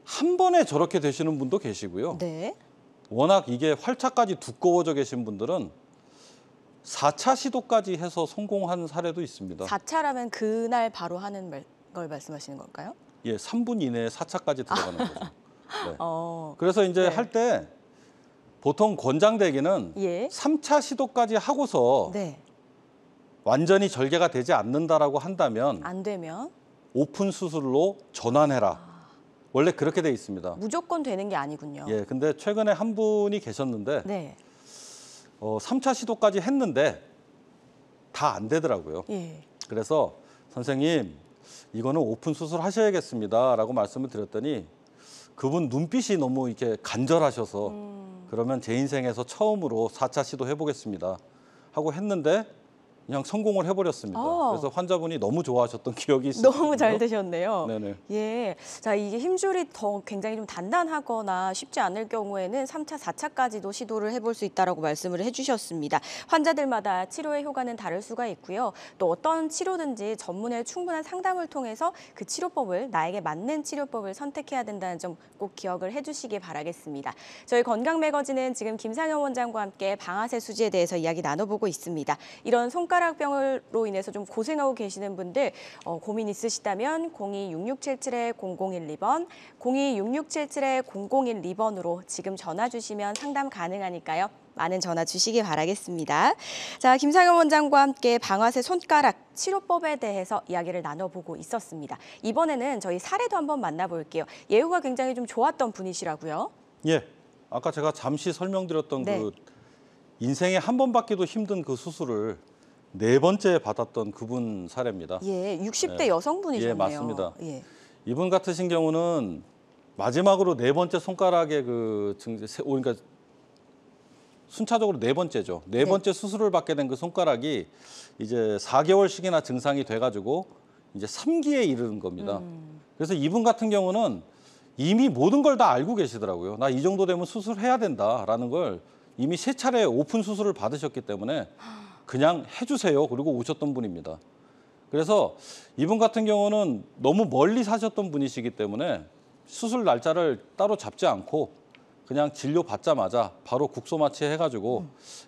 한 번에 저렇게 되시는 분도 계시고요. 네. 워낙 이게 활차까지 두꺼워져 계신 분들은 4차 시도까지 해서 성공한 사례도 있습니다. 4차라면 그날 바로 하는 걸 말씀하시는 걸까요? 예, 3분 이내에 4차까지 들어가는 거죠. 네. 그래서 네. 이제 할 때 보통 권장되기는 예. 3차 시도까지 하고서 네. 완전히 절개가 되지 않는다라고 한다면 안 되면 오픈 수술로 전환해라. 원래 그렇게 돼 있습니다. 무조건 되는 게 아니군요. 예, 근데 최근에 한 분이 계셨는데 네. 3차 시도까지 했는데 다 안 되더라고요. 예. 그래서 선생님 이거는 오픈 수술 하셔야겠습니다라고 말씀을 드렸더니 그분 눈빛이 너무 이렇게 간절하셔서 그러면 제 인생에서 처음으로 4차 시도 해보겠습니다 하고 했는데 그냥 성공을 해버렸습니다. 그래서 환자분이 너무 좋아하셨던 기억이 있어요. 너무 잘 되셨네요. 네네. 예. 자, 이게 힘줄이 더 굉장히 좀 단단하거나 쉽지 않을 경우에는 3차, 4차까지도 시도를 해볼 수 있다라고 말씀을 해주셨습니다. 환자들마다 치료의 효과는 다를 수가 있고요. 또 어떤 치료든지 전문의 충분한 상담을 통해서 그 치료법을 나에게 맞는 치료법을 선택해야 된다는 점 꼭 기억을 해주시기 바라겠습니다. 저희 건강 매거진은 지금 김상현 원장과 함께 방아쇠 수지에 대해서 이야기 나눠보고 있습니다. 이런 손가락 손가락병으로 인해서 좀 고생하고 계시는 분들 고민 있으시다면 02-6677-0012번, 02-6677-0012번으로 지금 전화 주시면 상담 가능하니까요. 많은 전화 주시기 바라겠습니다. 자, 김상현 원장과 함께 방아쇠 손가락 치료법에 대해서 이야기를 나눠보고 있었습니다. 이번에는 저희 사례도 한번 만나볼게요. 예후가 굉장히 좀 좋았던 분이시라고요? 예, 아까 제가 잠시 설명드렸던 네. 그 인생에 한 번 받기도 힘든 그 수술을 4번째 받았던 그분 사례입니다. 예, 60대 예. 여성분이셨네요. 예, 맞습니다. 예. 이분 같으신 경우는 마지막으로 4번째 손가락에 그러니까 순차적으로 4번째죠. 4번째 수술을 받게 된 그 손가락이 이제 4개월씩이나 증상이 돼가지고 이제 3기에 이르는 겁니다. 그래서 이분 같은 경우는 이미 모든 걸 다 알고 계시더라고요. 나 이 정도 되면 수술해야 된다라는 걸 이미 3차례 오픈 수술을 받으셨기 때문에 그냥 해주세요. 그리고 오셨던 분입니다. 그래서 이분 같은 경우는 너무 멀리 사셨던 분이시기 때문에 수술 날짜를 따로 잡지 않고 그냥 진료 받자마자 바로 국소 마취해가지고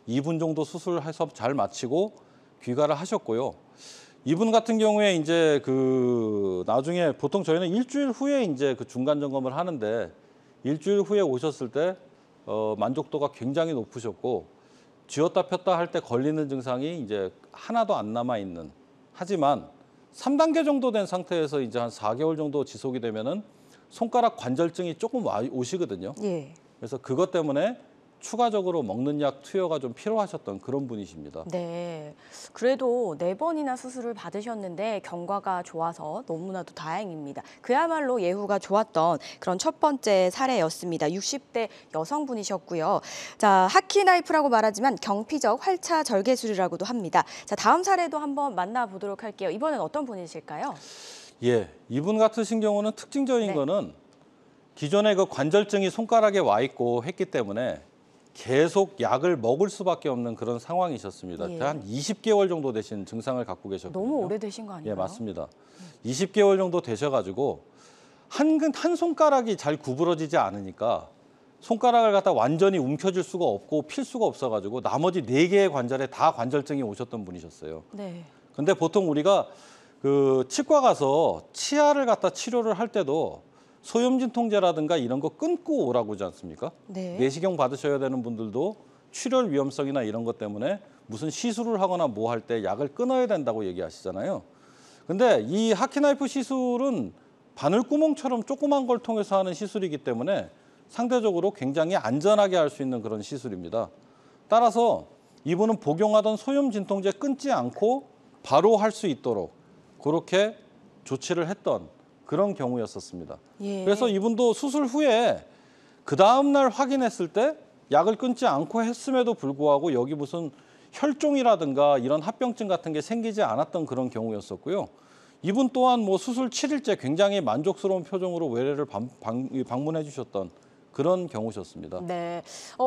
2분 정도 수술해서 잘 마치고 귀가를 하셨고요. 이분 같은 경우에 이제 그 나중에 보통 저희는 일주일 후에 이제 그 중간 점검을 하는데 일주일 후에 오셨을 때 만족도가 굉장히 높으셨고 쥐었다 폈다 할 때 걸리는 증상이 이제 하나도 안 남아 있는. 하지만 3단계 정도 된 상태에서 이제 한 4개월 정도 지속이 되면은 손가락 관절증이 조금 오시거든요. 예. 그래서 그것 때문에 추가적으로 먹는 약 투여가 좀 필요하셨던 그런 분이십니다. 네. 그래도 4번이나 수술을 받으셨는데 경과가 좋아서 너무나도 다행입니다. 그야말로 예후가 좋았던 그런 첫 번째 사례였습니다. 60대 여성분이셨고요. 자, 하키나이프라고 말하지만 경피적 활차 절개술이라고도 합니다. 자, 다음 사례도 한번 만나보도록 할게요. 이번엔 어떤 분이실까요? 예, 이분 같으신 경우는 특징적인 네. 거는 기존에 그 관절증이 손가락에 와 있고 했기 때문에 계속 약을 먹을 수밖에 없는 그런 상황이셨습니다. 예. 한 20개월 정도 되신 증상을 갖고 계셨거든요. 너무 오래되신 거 아닌가요? 예, 맞습니다. 20개월 정도 되셔가지고 한 손가락이 잘 구부러지지 않으니까 손가락을 갖다 완전히 움켜쥘 수가 없고 필 수가 없어가지고 나머지 4개의 관절에 다 관절증이 오셨던 분이셨어요. 네. 근데 보통 우리가 그 치과 가서 치아를 갖다 치료를 할 때도 소염진통제라든가 이런 거 끊고 오라고 하지 않습니까? 네. 내시경 받으셔야 되는 분들도 출혈 위험성이나 이런 것 때문에 무슨 시술을 하거나 뭐 할 때 약을 끊어야 된다고 얘기하시잖아요. 근데 이 하키나이프 시술은 바늘구멍처럼 조그만 걸 통해서 하는 시술이기 때문에 상대적으로 굉장히 안전하게 할 수 있는 그런 시술입니다. 따라서 이분은 복용하던 소염진통제 끊지 않고 바로 할 수 있도록 그렇게 조치를 했던 그런 경우였었습니다. 예. 그래서 이분도 수술 후에 그 다음 날 확인했을 때 약을 끊지 않고 했음에도 불구하고 여기 무슨 혈종이라든가 이런 합병증 같은 게 생기지 않았던 그런 경우였었고요. 이분 또한 뭐 수술 7일째 굉장히 만족스러운 표정으로 외래를 방문해 주셨던 그런 경우셨습니다. 네,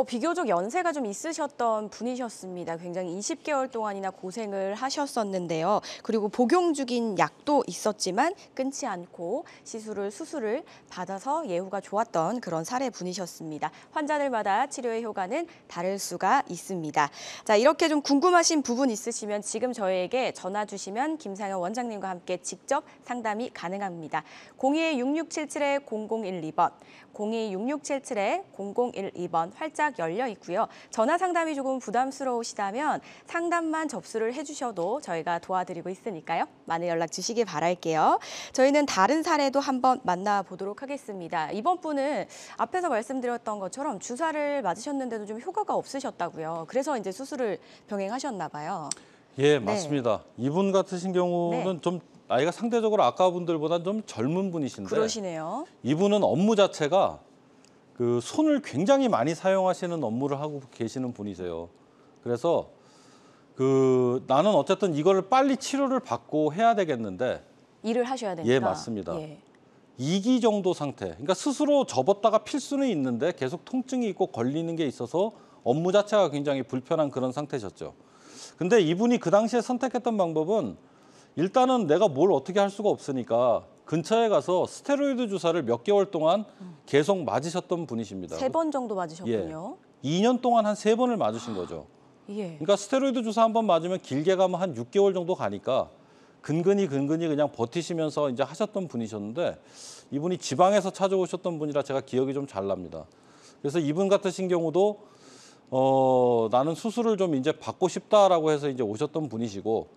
비교적 연세가 좀 있으셨던 분이셨습니다. 굉장히 20개월 동안이나 고생을 하셨었는데요. 그리고 복용 중인 약도 있었지만 끊지 않고 수술을 받아서 예후가 좋았던 그런 사례 분이셨습니다. 환자들마다 치료의 효과는 다를 수가 있습니다. 자, 이렇게 좀 궁금하신 부분 있으시면 지금 저희에게 전화 주시면 김상현 원장님과 함께 직접 상담이 가능합니다. 02-6677-0012번, 02-6677-0012번 활짝 열려 있고요. 전화 상담이 조금 부담스러우시다면 상담만 접수를 해주셔도 저희가 도와드리고 있으니까요. 많은 연락 주시기 바랄게요. 저희는 다른 사례도 한번 만나보도록 하겠습니다. 이번 분은 앞에서 말씀드렸던 것처럼 주사를 맞으셨는데도 좀 효과가 없으셨다고요. 그래서 이제 수술을 병행하셨나 봐요. 예, 맞습니다. 이분 같으신 경우는 네. 좀 나이가 상대적으로 아까 분들보다 좀 젊은 분이신데 그러시네요. 이분은 업무 자체가 그 손을 굉장히 많이 사용하시는 업무를 하고 계시는 분이세요. 그래서 그 나는 어쨌든 이거를 빨리 치료를 받고 해야 되겠는데 일을 하셔야 되니까. 예, 맞습니다. 예. 2기 정도 상태. 그러니까 스스로 접었다가 필 수는 있는데 계속 통증이 있고 걸리는 게 있어서 업무 자체가 굉장히 불편한 그런 상태셨죠. 근데 이분이 그 당시에 선택했던 방법은 일단은 내가 뭘 어떻게 할 수가 없으니까 근처에 가서 스테로이드 주사를 몇 개월 동안 계속 맞으셨던 분이십니다. 3번 정도 맞으셨군요. 2년 동안 한 3번을 맞으신 거죠. 예. 그러니까 스테로이드 주사 한 번 맞으면 길게 가면 한 6개월 정도 가니까 근근히 그냥 버티시면서 이제 하셨던 분이셨는데 이분이 지방에서 찾아오셨던 분이라 제가 기억이 좀 잘 납니다. 그래서 이분 같으신 경우도 나는 수술을 좀 이제 받고 싶다라고 해서 이제 오셨던 분이시고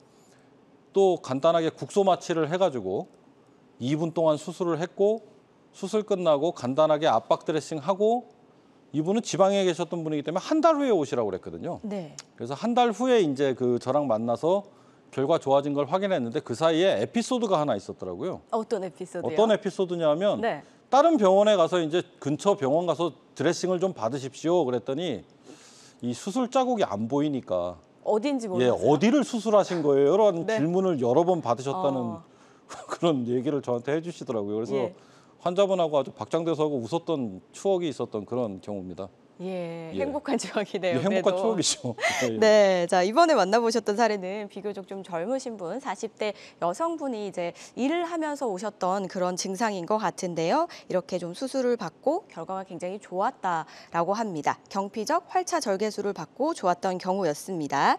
또 간단하게 국소 마취를 해가지고 2분 동안 수술을 했고 수술 끝나고 간단하게 압박 드레싱 하고 이분은 지방에 계셨던 분이기 때문에 한 달 후에 오시라고 그랬거든요. 네. 그래서 한 달 후에 이제 그 저랑 만나서 결과 좋아진 걸 확인했는데 그 사이에 에피소드가 하나 있었더라고요. 어떤 에피소드요? 어떤 에피소드냐면 네. 다른 병원에 가서 이제 근처 병원 가서 드레싱을 좀 받으십시오. 그랬더니 이 수술 자국이 안 보이니까 어딘지 예, 모르겠어요. 어디를 수술하신 거예요? 라는 네. 질문을 여러 번 받으셨다는 어. 그런 얘기를 저한테 해주시더라고요. 그래서 예. 환자분하고 아주 박장대소 하고 웃었던 추억이 있었던 그런 경우입니다. 예, 예. 행복한 추억이네요. 예, 행복한 그래도. 추억이죠. 예. 네, 자 이번에 만나보셨던 사례는 비교적 좀 젊으신 분, 40대 여성분이 이제 일을 하면서 오셨던 그런 증상인 것 같은데요. 이렇게 좀 수술을 받고 결과가 굉장히 좋았다라고 합니다. 경피적 활차 절개술을 받고 좋았던 경우였습니다.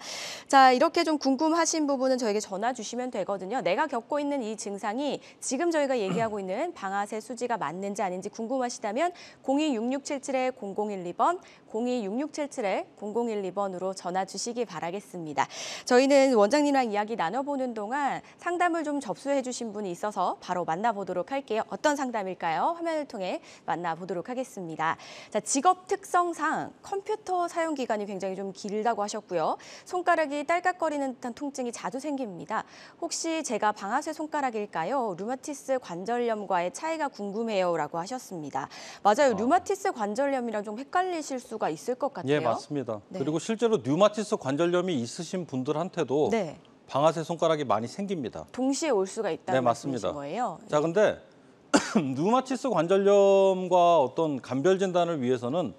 자, 이렇게 좀 궁금하신 부분은 저에게 전화 주시면 되거든요. 내가 겪고 있는 이 증상이 지금 저희가 얘기하고 있는 방아쇠 수지가 맞는지 아닌지 궁금하시다면 026677-0012번 026677-0012번으로 전화 주시기 바라겠습니다. 저희는 원장님이랑 이야기 나눠보는 동안 상담을 좀 접수해 주신 분이 있어서 바로 만나보도록 할게요. 어떤 상담일까요? 화면을 통해 만나보도록 하겠습니다. 자, 직업 특성상 컴퓨터 사용 기간이 굉장히 좀 길다고 하셨고요. 손가락이 딸깍거리는 듯한 통증이 자주 생깁니다. 혹시 제가 방아쇠 손가락일까요? 류마티스 관절염과의 차이가 궁금해요 라고 하셨습니다. 맞아요. 류마티스 관절염이랑 좀 헷갈리실 수가 있을 것 같아요. 예, 맞습니다. 네. 그리고 실제로 류마티스 관절염이 있으신 분들한테도 네. 방아쇠 손가락이 많이 생깁니다. 동시에 올 수가 있다는 네, 맞습니다. 말씀이신 거예요. 자, 근데 류마티스 관절염과 어떤 감별 진단을 위해서는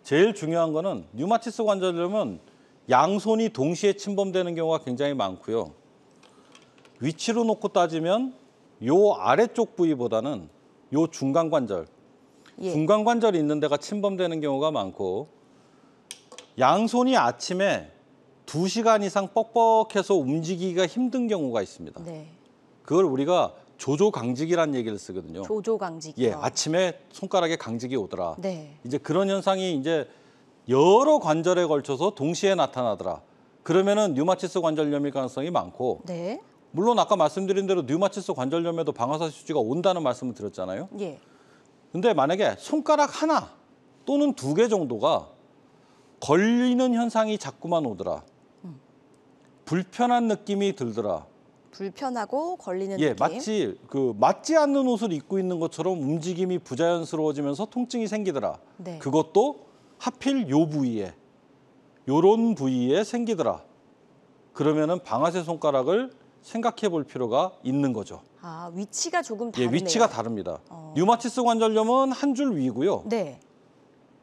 제일 중요한 거는 류마티스 관절염은 양손이 동시에 침범되는 경우가 굉장히 많고요. 위치로 놓고 따지면 요 아래쪽 부위보다는 요 중간 관절, 예. 중간 관절이 있는 데가 침범되는 경우가 많고 양손이 아침에 2시간 이상 뻑뻑해서 움직이기가 힘든 경우가 있습니다. 네. 그걸 우리가 조조강직이라는 얘기를 쓰거든요. 조조강직이요. 예, 아침에 손가락에 강직이 오더라. 네. 이제 그런 현상이 이제 여러 관절에 걸쳐서 동시에 나타나더라. 그러면은 류마티스 관절염일 가능성이 많고 네. 물론 아까 말씀드린 대로 류마티스 관절염에도 방아쇠 수지가 온다는 말씀을 드렸잖아요. 예. 근데 만약에 손가락 하나 또는 2개 정도가 걸리는 현상이 자꾸만 오더라. 불편한 느낌이 들더라. 불편하고 걸리는 예, 느낌. 맞지 않는 옷을 입고 있는 것처럼 움직임이 부자연스러워지면서 통증이 생기더라. 네. 그것도 하필 요 부위에, 요런 부위에 생기더라. 그러면은 방아쇠 손가락을 생각해 볼 필요가 있는 거죠. 아, 위치가 조금 예, 다르네요. 위치가 다릅니다. 류마티스 관절염은 한 줄 위고요. 네.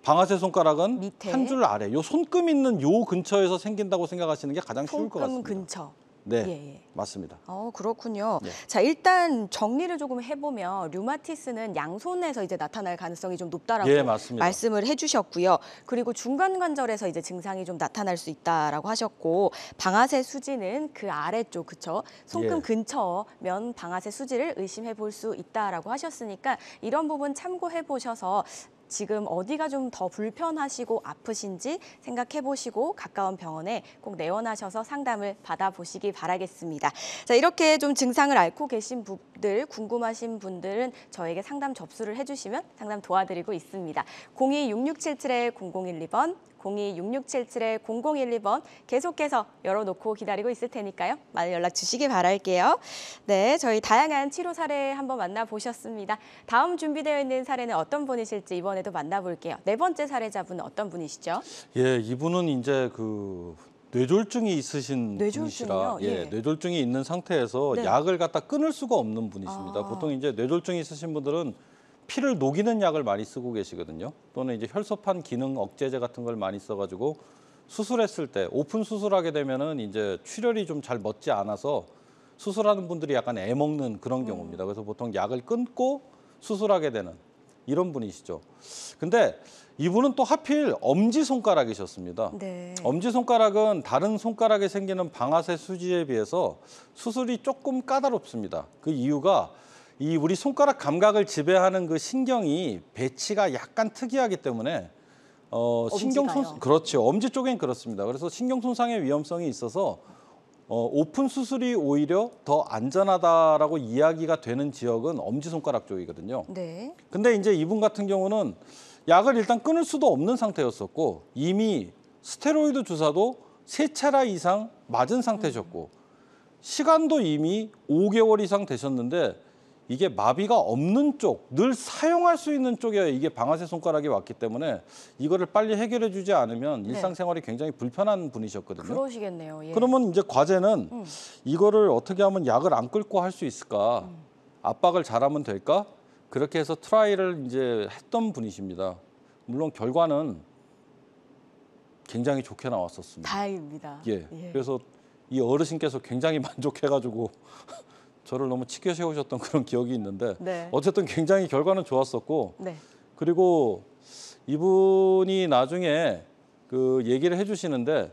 방아쇠 손가락은 밑에. 한 줄 아래. 요 손금 있는 요 근처에서 생긴다고 생각하시는 게 가장 쉬울 것 손금 같습니다. 근처. 네, 예. 맞습니다. 그렇군요. 네. 자, 일단 정리를 조금 해보면 류마티스는 양손에서 이제 나타날 가능성이 좀 높다라고 예, 맞습니다. 말씀을 해주셨고요. 그리고 중간 관절에서 이제 증상이 좀 나타날 수 있다라고 하셨고 방아쇠 수지는 그 아래쪽, 그쵸? 손금 예. 근처면 방아쇠 수지를 의심해 볼 수 있다라고 하셨으니까 이런 부분 참고해 보셔서 지금 어디가 좀 더 불편하시고 아프신지 생각해 보시고 가까운 병원에 꼭 내원하셔서 상담을 받아보시기 바라겠습니다. 자, 이렇게 좀 증상을 앓고 계신 분들, 궁금하신 분들은 저에게 상담 접수를 해주시면 상담 도와드리고 있습니다. 026677-0012번, 026677-0012번 계속해서 열어놓고 기다리고 있을 테니까요. 많은 연락 주시기 바랄게요. 네, 저희 다양한 치료 사례 한번 만나보셨습니다. 다음 준비되어 있는 사례는 어떤 분이실지 이번에도 만나볼게요. 네 번째 사례자분은 어떤 분이시죠? 예, 이분은 이제 그 뇌졸중이 있으신 뇌졸중이요? 분이시라 예. 뇌졸중이 있는 상태에서 네. 약을 갖다 끊을 수가 없는 분이십니다. 보통 이제 뇌졸중이 있으신 분들은 피를 녹이는 약을 많이 쓰고 계시거든요. 또는 이제 혈소판 기능 억제제 같은 걸 많이 써가지고 수술했을 때 오픈 수술하게 되면은 이제 출혈이 좀 잘 멎지 않아서 수술하는 분들이 약간 애먹는 그런 경우입니다. 그래서 보통 약을 끊고 수술하게 되는 이런 분이시죠. 근데 이분은 또 하필 엄지손가락이셨습니다. 네. 엄지손가락은 다른 손가락에 생기는 방아쇠 수지에 비해서 수술이 조금 까다롭습니다. 그 이유가 이 우리 손가락 감각을 지배하는 그 신경이 배치가 약간 특이하기 때문에 엄지가요? 그렇죠. 엄지 쪽엔 그렇습니다. 그래서 신경 손상의 위험성이 있어서 오픈 수술이 오히려 더 안전하다라고 이야기가 되는 지역은 엄지손가락 쪽이거든요. 네. 근데 이제 이분 같은 경우는 약을 일단 끊을 수도 없는 상태였었고 이미 스테로이드 주사도 3차례 이상 맞은 상태셨고 시간도 이미 5개월 이상 되셨는데 이게 마비가 없는 쪽, 늘 사용할 수 있는 쪽에 이게 방아쇠 손가락이 왔기 때문에 이거를 빨리 해결해 주지 않으면 네. 일상생활이 굉장히 불편한 분이셨거든요. 그러시겠네요. 예. 그러면 이제 과제는 이거를 어떻게 하면 약을 안 끊고 할 수 있을까? 압박을 잘하면 될까? 그렇게 해서 트라이를 이제 했던 분이십니다. 물론 결과는 굉장히 좋게 나왔었습니다. 다행입니다. 예. 예. 그래서 이 어르신께서 굉장히 만족해가지고 저를 너무 치켜 세우셨던 그런 기억이 있는데 네. 어쨌든 굉장히 결과는 좋았었고 네. 그리고 이분이 나중에 그 얘기를 해주시는데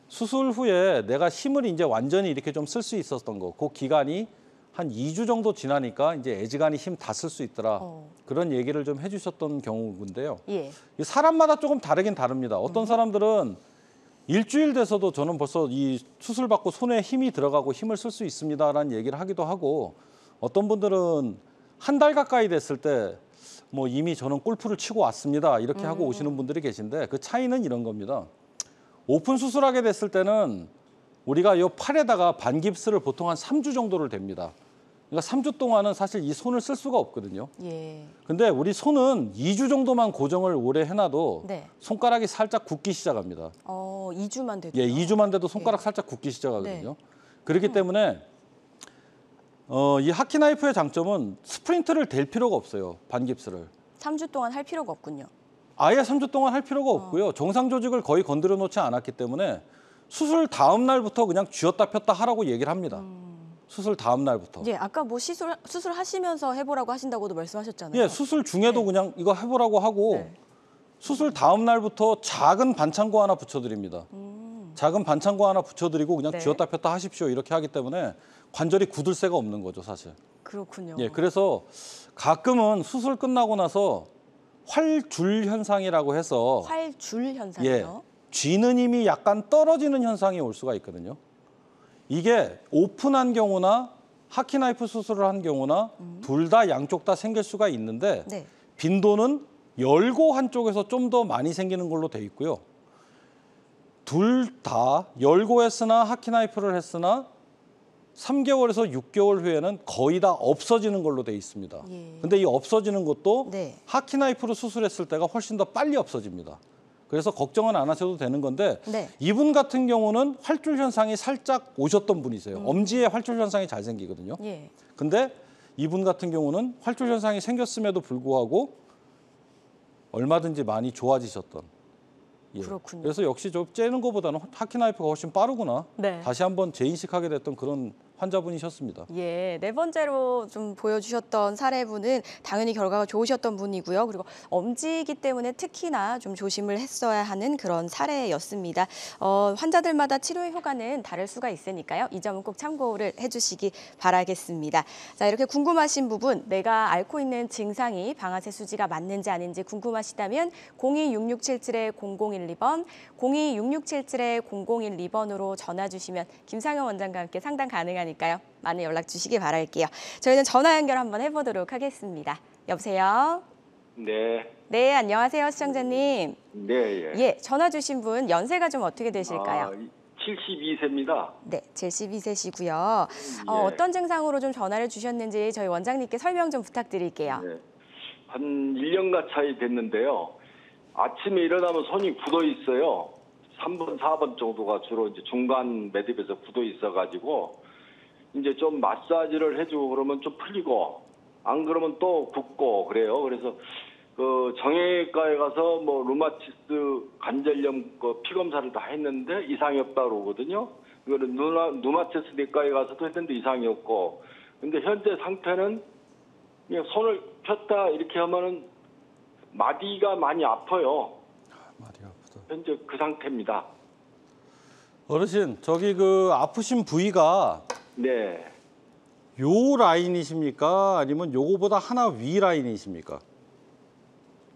수술 후에 내가 힘을 이제 완전히 이렇게 좀 쓸 수 있었던 거, 그 기간이 한 2주 정도 지나니까 이제 애지간히 힘 다 쓸 수 있더라. 그런 얘기를 좀 해주셨던 경우인데요. 예. 이 사람마다 조금 다르긴 다릅니다. 어떤 사람들은 일주일 돼서도 저는 벌써 이 수술 받고 손에 힘이 들어가고 힘을 쓸 수 있습니다라는 얘기를 하기도 하고 어떤 분들은 한 달 가까이 됐을 때 뭐 이미 저는 골프를 치고 왔습니다 이렇게 하고 오시는 분들이 계신데 그 차이는 이런 겁니다. 오픈 수술하게 됐을 때는 우리가 이 팔에다가 반깁스를 보통 한 3주 정도를 댑니다. 그러니까 3주 동안은 사실 이 손을 쓸 수가 없거든요. 예. 근데 우리 손은 2주 정도만 고정을 오래 해놔도 네. 손가락이 살짝 굳기 시작합니다. 2주만 돼도. 예, 2주만 돼도 손가락 살짝 굳기 시작하거든요. 그렇기 때문에 이 하키나이프의 장점은 스프린트를 댈 필요가 없어요. 반깁스를. 3주 동안 할 필요가 없군요. 아예 3주 동안 할 필요가 없고요. 정상 조직을 거의 건드려 놓지 않았기 때문에 수술 다음 날부터 그냥 쥐었다 폈다 하라고 얘기를 합니다. 수술 다음 날부터. 예, 아까 뭐 수술 하시면서 해보라고 하신다고도 말씀하셨잖아요. 예, 수술 중에도 그냥 이거 해보라고 하고 네. 수술 다음 날부터 작은 반창고 하나 붙여드립니다. 작은 반창고 하나 붙여드리고 그냥 네. 쥐었다 폈다 하십시오. 이렇게 하기 때문에 관절이 굳을 새가 없는 거죠, 사실. 그렇군요. 예, 그래서 가끔은 수술 끝나고 나서 활줄 현상이라고 해서 활줄 현상이요. 예, 쥐는 힘이 약간 떨어지는 현상이 올 수가 있거든요. 이게 오픈한 경우나 하키나이프 수술을 한 경우나 둘 다 양쪽 다 생길 수가 있는데 네. 빈도는 열고 한쪽에서 좀 더 많이 생기는 걸로 돼 있고요. 둘 다 열고 했으나 하키나이프를 했으나 3개월에서 6개월 후에는 거의 다 없어지는 걸로 돼 있습니다. 예. 근데 이 없어지는 것도 네. 하키나이프로 수술했을 때가 훨씬 더 빨리 없어집니다. 그래서 걱정은 안 하셔도 되는 건데 네. 이분 같은 경우는 활줄 현상이 살짝 오셨던 분이세요. 엄지에 활줄 현상이 잘 생기거든요. 예. 근데 이분 같은 경우는 활줄 현상이 생겼음에도 불구하고 얼마든지 많이 좋아지셨던. 예. 그렇군요. 그래서 역시 저 째는 것보다는 하키나이프가 훨씬 빠르구나. 네. 다시 한번 재인식하게 됐던 그런 환자분이셨습니다. 예, 네 번째로 좀 보여주셨던 사례분은 당연히 결과가 좋으셨던 분이고요. 그리고 엄지이기 때문에 특히나 좀 조심을 했어야 하는 그런 사례였습니다. 환자들마다 치료의 효과는 다를 수가 있으니까요. 이 점은 꼭 참고를 해주시기 바라겠습니다. 자, 이렇게 궁금하신 부분, 내가 앓고 있는 증상이 방아쇠 수지가 맞는지 아닌지 궁금하시다면 026677-0012번, 026677-0012번으로 전화 주시면 김상현 원장과 함께 상담 가능하니까요. 많은 연락 주시기 바랄게요. 저희는 전화 연결 한번 해보도록 하겠습니다. 여보세요? 네. 네, 안녕하세요, 시청자님. 네, 예. 예, 전화 주신 분 연세가 좀 어떻게 되실까요? 72세입니다. 네, 72세시고요. 예. 어떤 증상으로 좀 전화를 주셨는지 저희 원장님께 설명 좀 부탁드릴게요. 네. 한 1년 가까이 됐는데요. 아침에 일어나면 손이 굳어 있어요. 3번, 4번 정도가 주로 이제 중간 매듭에서 굳어 있어가지고 이제 좀 마사지를 해주고 그러면 좀 풀리고 안 그러면 또 굳고 그래요. 그래서 그 정형외과에 가서 뭐 루마티스 관절염 그 피 검사를 다 했는데 이상이 없다 그러거든요. 이거는 누마티스 내과에 가서도 했는데 이상이 없고. 근데 현재 상태는 그냥 손을 폈다 이렇게 하면은 마디가 많이 아파요. 마디가 아프다. 현재 그 상태입니다. 어르신, 저기 그 아프신 부위가 네. 요 라인이십니까? 아니면 요거보다 하나 위 라인이십니까?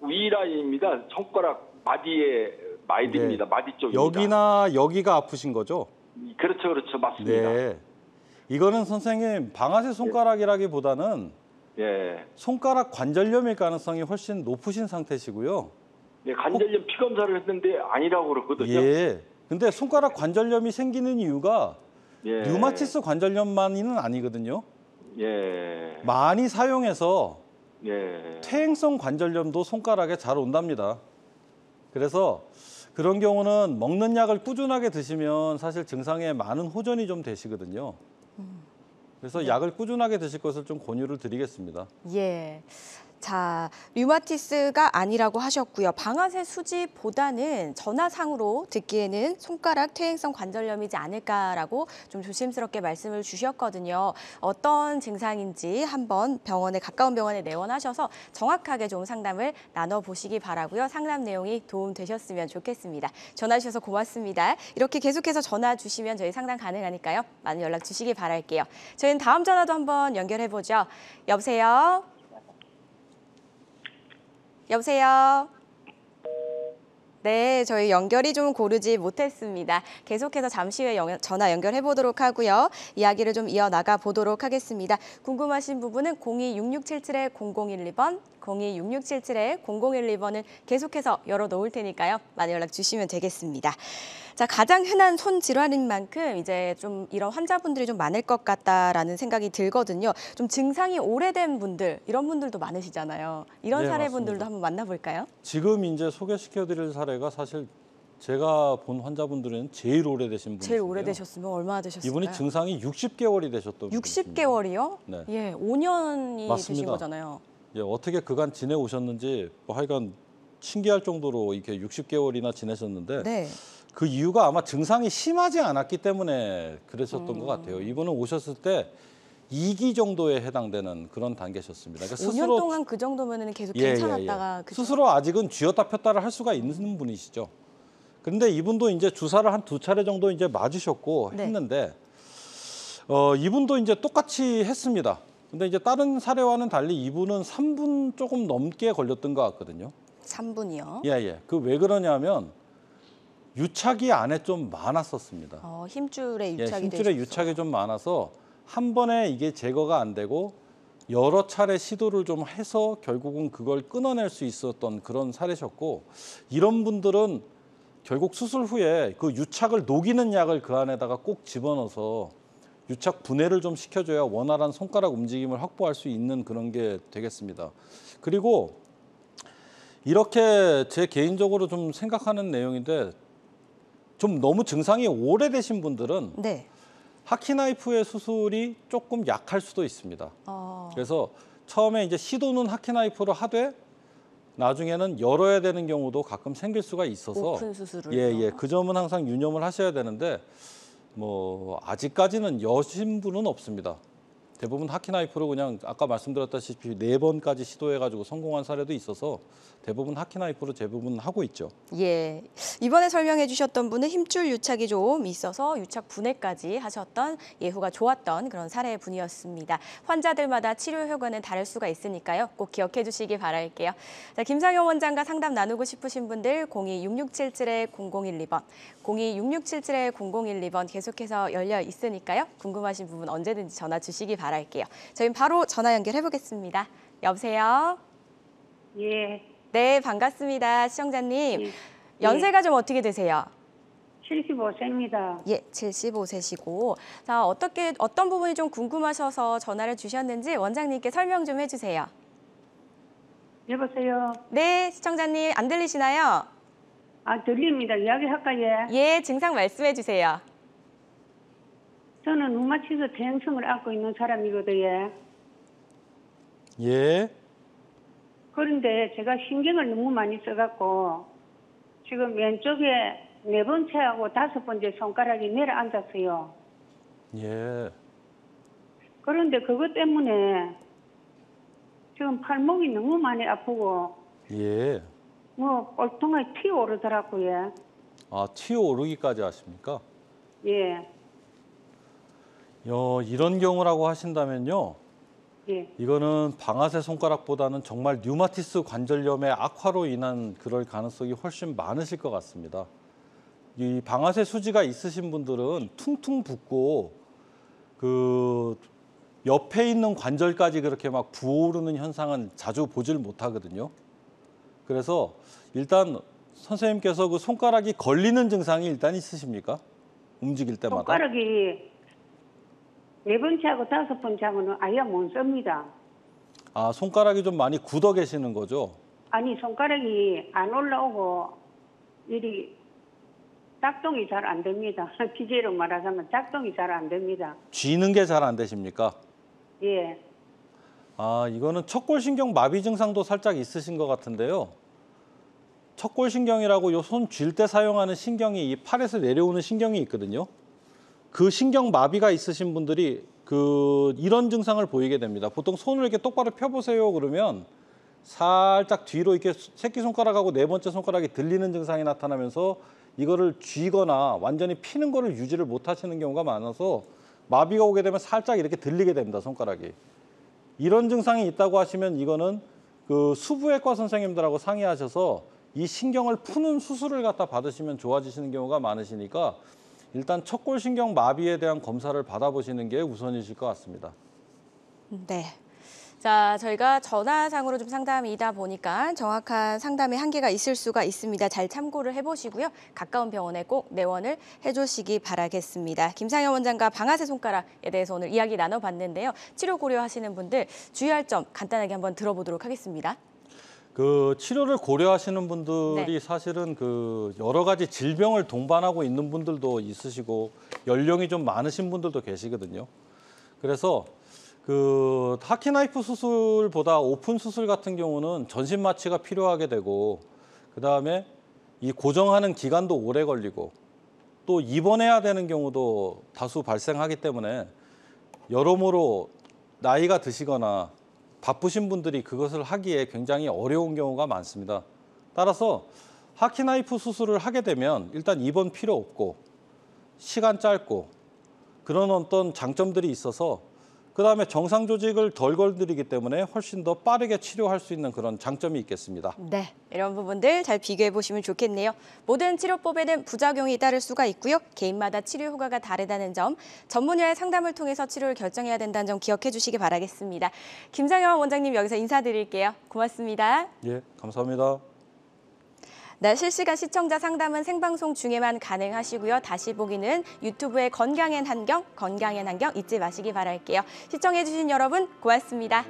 위 라인입니다. 손가락 마디입니다. 네. 마디 쪽입니다. 여기나 여기가 아프신 거죠? 그렇죠. 맞습니다. 네. 이거는 선생님 방아쇠 손가락이라기보다는 예. 손가락 관절염일 가능성이 훨씬 높으신 상태시고요. 네, 관절염 피 검사를 했는데 아니라고 그러거든요. 예. 근데 손가락 관절염이 생기는 이유가 예. 류마티스 관절염만이는 아니거든요. 예. 많이 사용해서 예. 퇴행성 관절염도 손가락에 잘 온답니다. 그래서 그런 경우는 먹는 약을 꾸준하게 드시면 사실 증상에 많은 호전이 좀 되시거든요. 그래서 약을 꾸준하게 드실 것을 좀 권유를 드리겠습니다. 예. 자, 류마티스가 아니라고 하셨고요. 방아쇠 수지보다는 전화상으로 듣기에는 손가락 퇴행성 관절염이지 않을까라고 좀 조심스럽게 말씀을 주셨거든요. 어떤 증상인지 한번 가까운 병원에 내원하셔서 정확하게 좀 상담을 나눠보시기 바라고요. 상담 내용이 도움되셨으면 좋겠습니다. 전화 주셔서 고맙습니다. 이렇게 계속해서 전화 주시면 저희 상담 가능하니까요. 많은 연락 주시기 바랄게요. 저희는 다음 전화도 한번 연결해보죠. 여보세요? 여보세요? 네, 저희 연결이 좀 고르지 못했습니다. 계속해서 잠시 후에 전화 연결해 보도록 하고요. 이야기를 좀 이어나가 보도록 하겠습니다. 궁금하신 부분은 026677-0012번, 026677-0012번은 계속해서 열어놓을 테니까요. 많이 연락 주시면 되겠습니다. 자, 가장 흔한 손 질환인 만큼 이제 좀 이런 환자분들이 좀 많을 것 같다라는 생각이 들거든요. 좀 증상이 오래된 분들, 이런 분들도 많으시잖아요. 이런 네, 사례분들도 맞습니다. 한번 만나볼까요? 지금 이제 소개시켜드릴 사례가 사실 제가 본 환자분들은 제일 오래되신 분이에요. 제일 오래되셨으면 얼마나 되셨을까요? 이분이 증상이 60개월이 되셨던 분이십니다. 60개월이요? 네. 예, 5년이 되신 맞습니다. 거잖아요. 예, 어떻게 그간 지내오셨는지 뭐 하여간 신기할 정도로 이렇게 60개월이나 지내셨는데 네. 그 이유가 아마 증상이 심하지 않았기 때문에 그러셨던 것 같아요. 이분은 오셨을 때 2기 정도에 해당되는 그런 단계셨습니다. 그러니까 5년 동안 그 정도면 계속 괜찮았다가 그죠? 스스로 아직은 쥐었다 폈다를 할 수가 있는 분이시죠. 그런데 이분도 이제 주사를 한 2차례 정도 이제 맞으셨고 네. 했는데 이분도 이제 똑같이 했습니다. 근데 이제 다른 사례와는 달리 이분은 3분 조금 넘게 걸렸던 것 같거든요. 3분이요. 예. 그 왜 그러냐면 유착이 안에 좀 많았었습니다. 힘줄에 예, 유착이 힘줄에 되셨어요. 유착이 좀 많아서 한 번에 이게 제거가 안 되고 여러 차례 시도를 좀 해서 결국은 그걸 끊어낼 수 있었던 그런 사례셨고 이런 분들은 결국 수술 후에 그 유착을 녹이는 약을 그 안에다가 꼭 집어넣어서 유착 분해를 좀 시켜줘야 원활한 손가락 움직임을 확보할 수 있는 그런 게 되겠습니다. 그리고 이렇게 제 개인적으로 좀 생각하는 내용인데 좀 너무 증상이 오래되신 분들은 네. 하키나이프의 수술이 조금 약할 수도 있습니다. 그래서 처음에 이제 시도는 하키나이프로 하되 나중에는 열어야 되는 경우도 가끔 생길 수가 있어서 오픈 수술을. 예. 그 점은 항상 유념을 하셔야 되는데 뭐 아직까지는 여신 분은 없습니다. 대부분 하키나이프로 그냥 아까 말씀드렸다시피 4번까지 시도해가지고 성공한 사례도 있어서 대부분 하키나이프로 대부분 하고 있죠. 예. 이번에 설명해 주셨던 분은 힘줄 유착이 좀 있어서 유착 분해까지 하셨던 예후가 좋았던 그런 사례 분이었습니다. 환자들마다 치료 효과는 다를 수가 있으니까요. 꼭 기억해 주시기 바랄게요. 자, 김상영 원장과 상담 나누고 싶으신 분들 026677-0012번, 026677-0012번 계속해서 열려 있으니까요. 궁금하신 부분 언제든지 전화 주시기 바랄게요. 저희는 바로 전화 연결해 보겠습니다. 여보세요? 예, 네, 반갑습니다. 시청자님. 예. 연세가 좀 어떻게 되세요? 75세입니다. 예, 75세시고. 자, 어떤 부분이 좀 궁금하셔서 전화를 주셨는지 원장님께 설명 좀 해주세요. 여보세요? 네, 시청자님 안 들리시나요? 들립니다. 이야기할까요? 예, 증상 말씀해 주세요. 저는 류마티스 퇴행성을 앓고 있는 사람이거든요. 예. 그런데 제가 신경을 너무 많이 써갖고 지금 왼쪽에 4번째하고 5번째 손가락이 내려앉았어요. 예. 그런데 그것 때문에 지금 팔목이 너무 많이 아프고 예. 뭐 꼴통에 피 오르더라고요. 아, 튀어 오르기까지 하십니까? 예, 이런 경우라고 하신다면요. 예. 이거는 방아쇠 손가락보다는 정말 류마티스 관절염의 악화로 인한 그럴 가능성이 훨씬 많으실 것 같습니다. 이 방아쇠 수지가 있으신 분들은 퉁퉁 붓고 그 옆에 있는 관절까지 그렇게 막 부어오르는 현상은 자주 보질 못하거든요. 그래서 일단 선생님께서 그 손가락이 걸리는 증상이 일단 있으십니까? 움직일 때마다? 손가락이 4번째 하고 5번째 하고는 아예 못 씁니다. 아, 손가락이 좀 많이 굳어 계시는 거죠? 아니 손가락이 안 올라오고 일이 작동이 잘 안 됩니다. 기계로 말하자면 작동이 잘 안 됩니다. 쥐는 게 잘 안 되십니까? 예, 아, 이거는 척골신경 마비 증상도 살짝 있으신 것 같은데요. 척골신경이라고 요 손 쥘 때 사용하는 신경이 이 팔에서 내려오는 신경이 있거든요. 그 신경 마비가 있으신 분들이 이런 증상을 보이게 됩니다. 보통 손을 이렇게 똑바로 펴보세요 그러면 살짝 뒤로 이렇게 새끼손가락하고 4번째 손가락이 들리는 증상이 나타나면서 이거를 쥐거나 완전히 피는 거를 유지를 못 하시는 경우가 많아서 마비가 오게 되면 살짝 이렇게 들리게 됩니다, 손가락이. 이런 증상이 있다고 하시면 이거는 그 수부외과 선생님들하고 상의하셔서 이 신경을 푸는 수술을 갖다 받으시면 좋아지시는 경우가 많으시니까 일단 척골신경 마비에 대한 검사를 받아보시는 게 우선이실 것 같습니다. 네. 자, 저희가 전화상으로 좀 상담이다 보니까 정확한 상담의 한계가 있을 수가 있습니다. 잘 참고를 해보시고요. 가까운 병원에 꼭 내원을 해주시기 바라겠습니다. 김상현 원장과 방아쇠 손가락에 대해서 오늘 이야기 나눠봤는데요. 치료 고려하시는 분들 주의할 점 간단하게 한번 들어보도록 하겠습니다. 그 치료를 고려하시는 분들이 네. 사실은 그 여러 가지 질병을 동반하고 있는 분들도 있으시고 연령이 좀 많으신 분들도 계시거든요. 그래서 그 하키나이프 수술보다 오픈 수술 같은 경우는 전신 마취가 필요하게 되고 그다음에 이 고정하는 기간도 오래 걸리고 또 입원해야 되는 경우도 다수 발생하기 때문에 여러모로 나이가 드시거나 바쁘신 분들이 그것을 하기에 굉장히 어려운 경우가 많습니다. 따라서 하키나이프 수술을 하게 되면 일단 입원 필요 없고 시간 짧고 그런 어떤 장점들이 있어서 그다음에 정상 조직을 덜 걸드리기 때문에 훨씬 더 빠르게 치료할 수 있는 그런 장점이 있겠습니다. 네, 이런 부분들 잘 비교해 보시면 좋겠네요. 모든 치료법에는 부작용이 따를 수가 있고요. 개인마다 치료 효과가 다르다는 점, 전문의의 상담을 통해서 치료를 결정해야 된다는 점 기억해 주시기 바라겠습니다. 김상현 원장님 여기서 인사드릴게요. 고맙습니다. 예, 감사합니다. 네, 실시간 시청자 상담은 생방송 중에만 가능하시고요. 다시 보기는 유튜브의 건강엔 한경 잊지 마시기 바랄게요. 시청해주신 여러분 고맙습니다.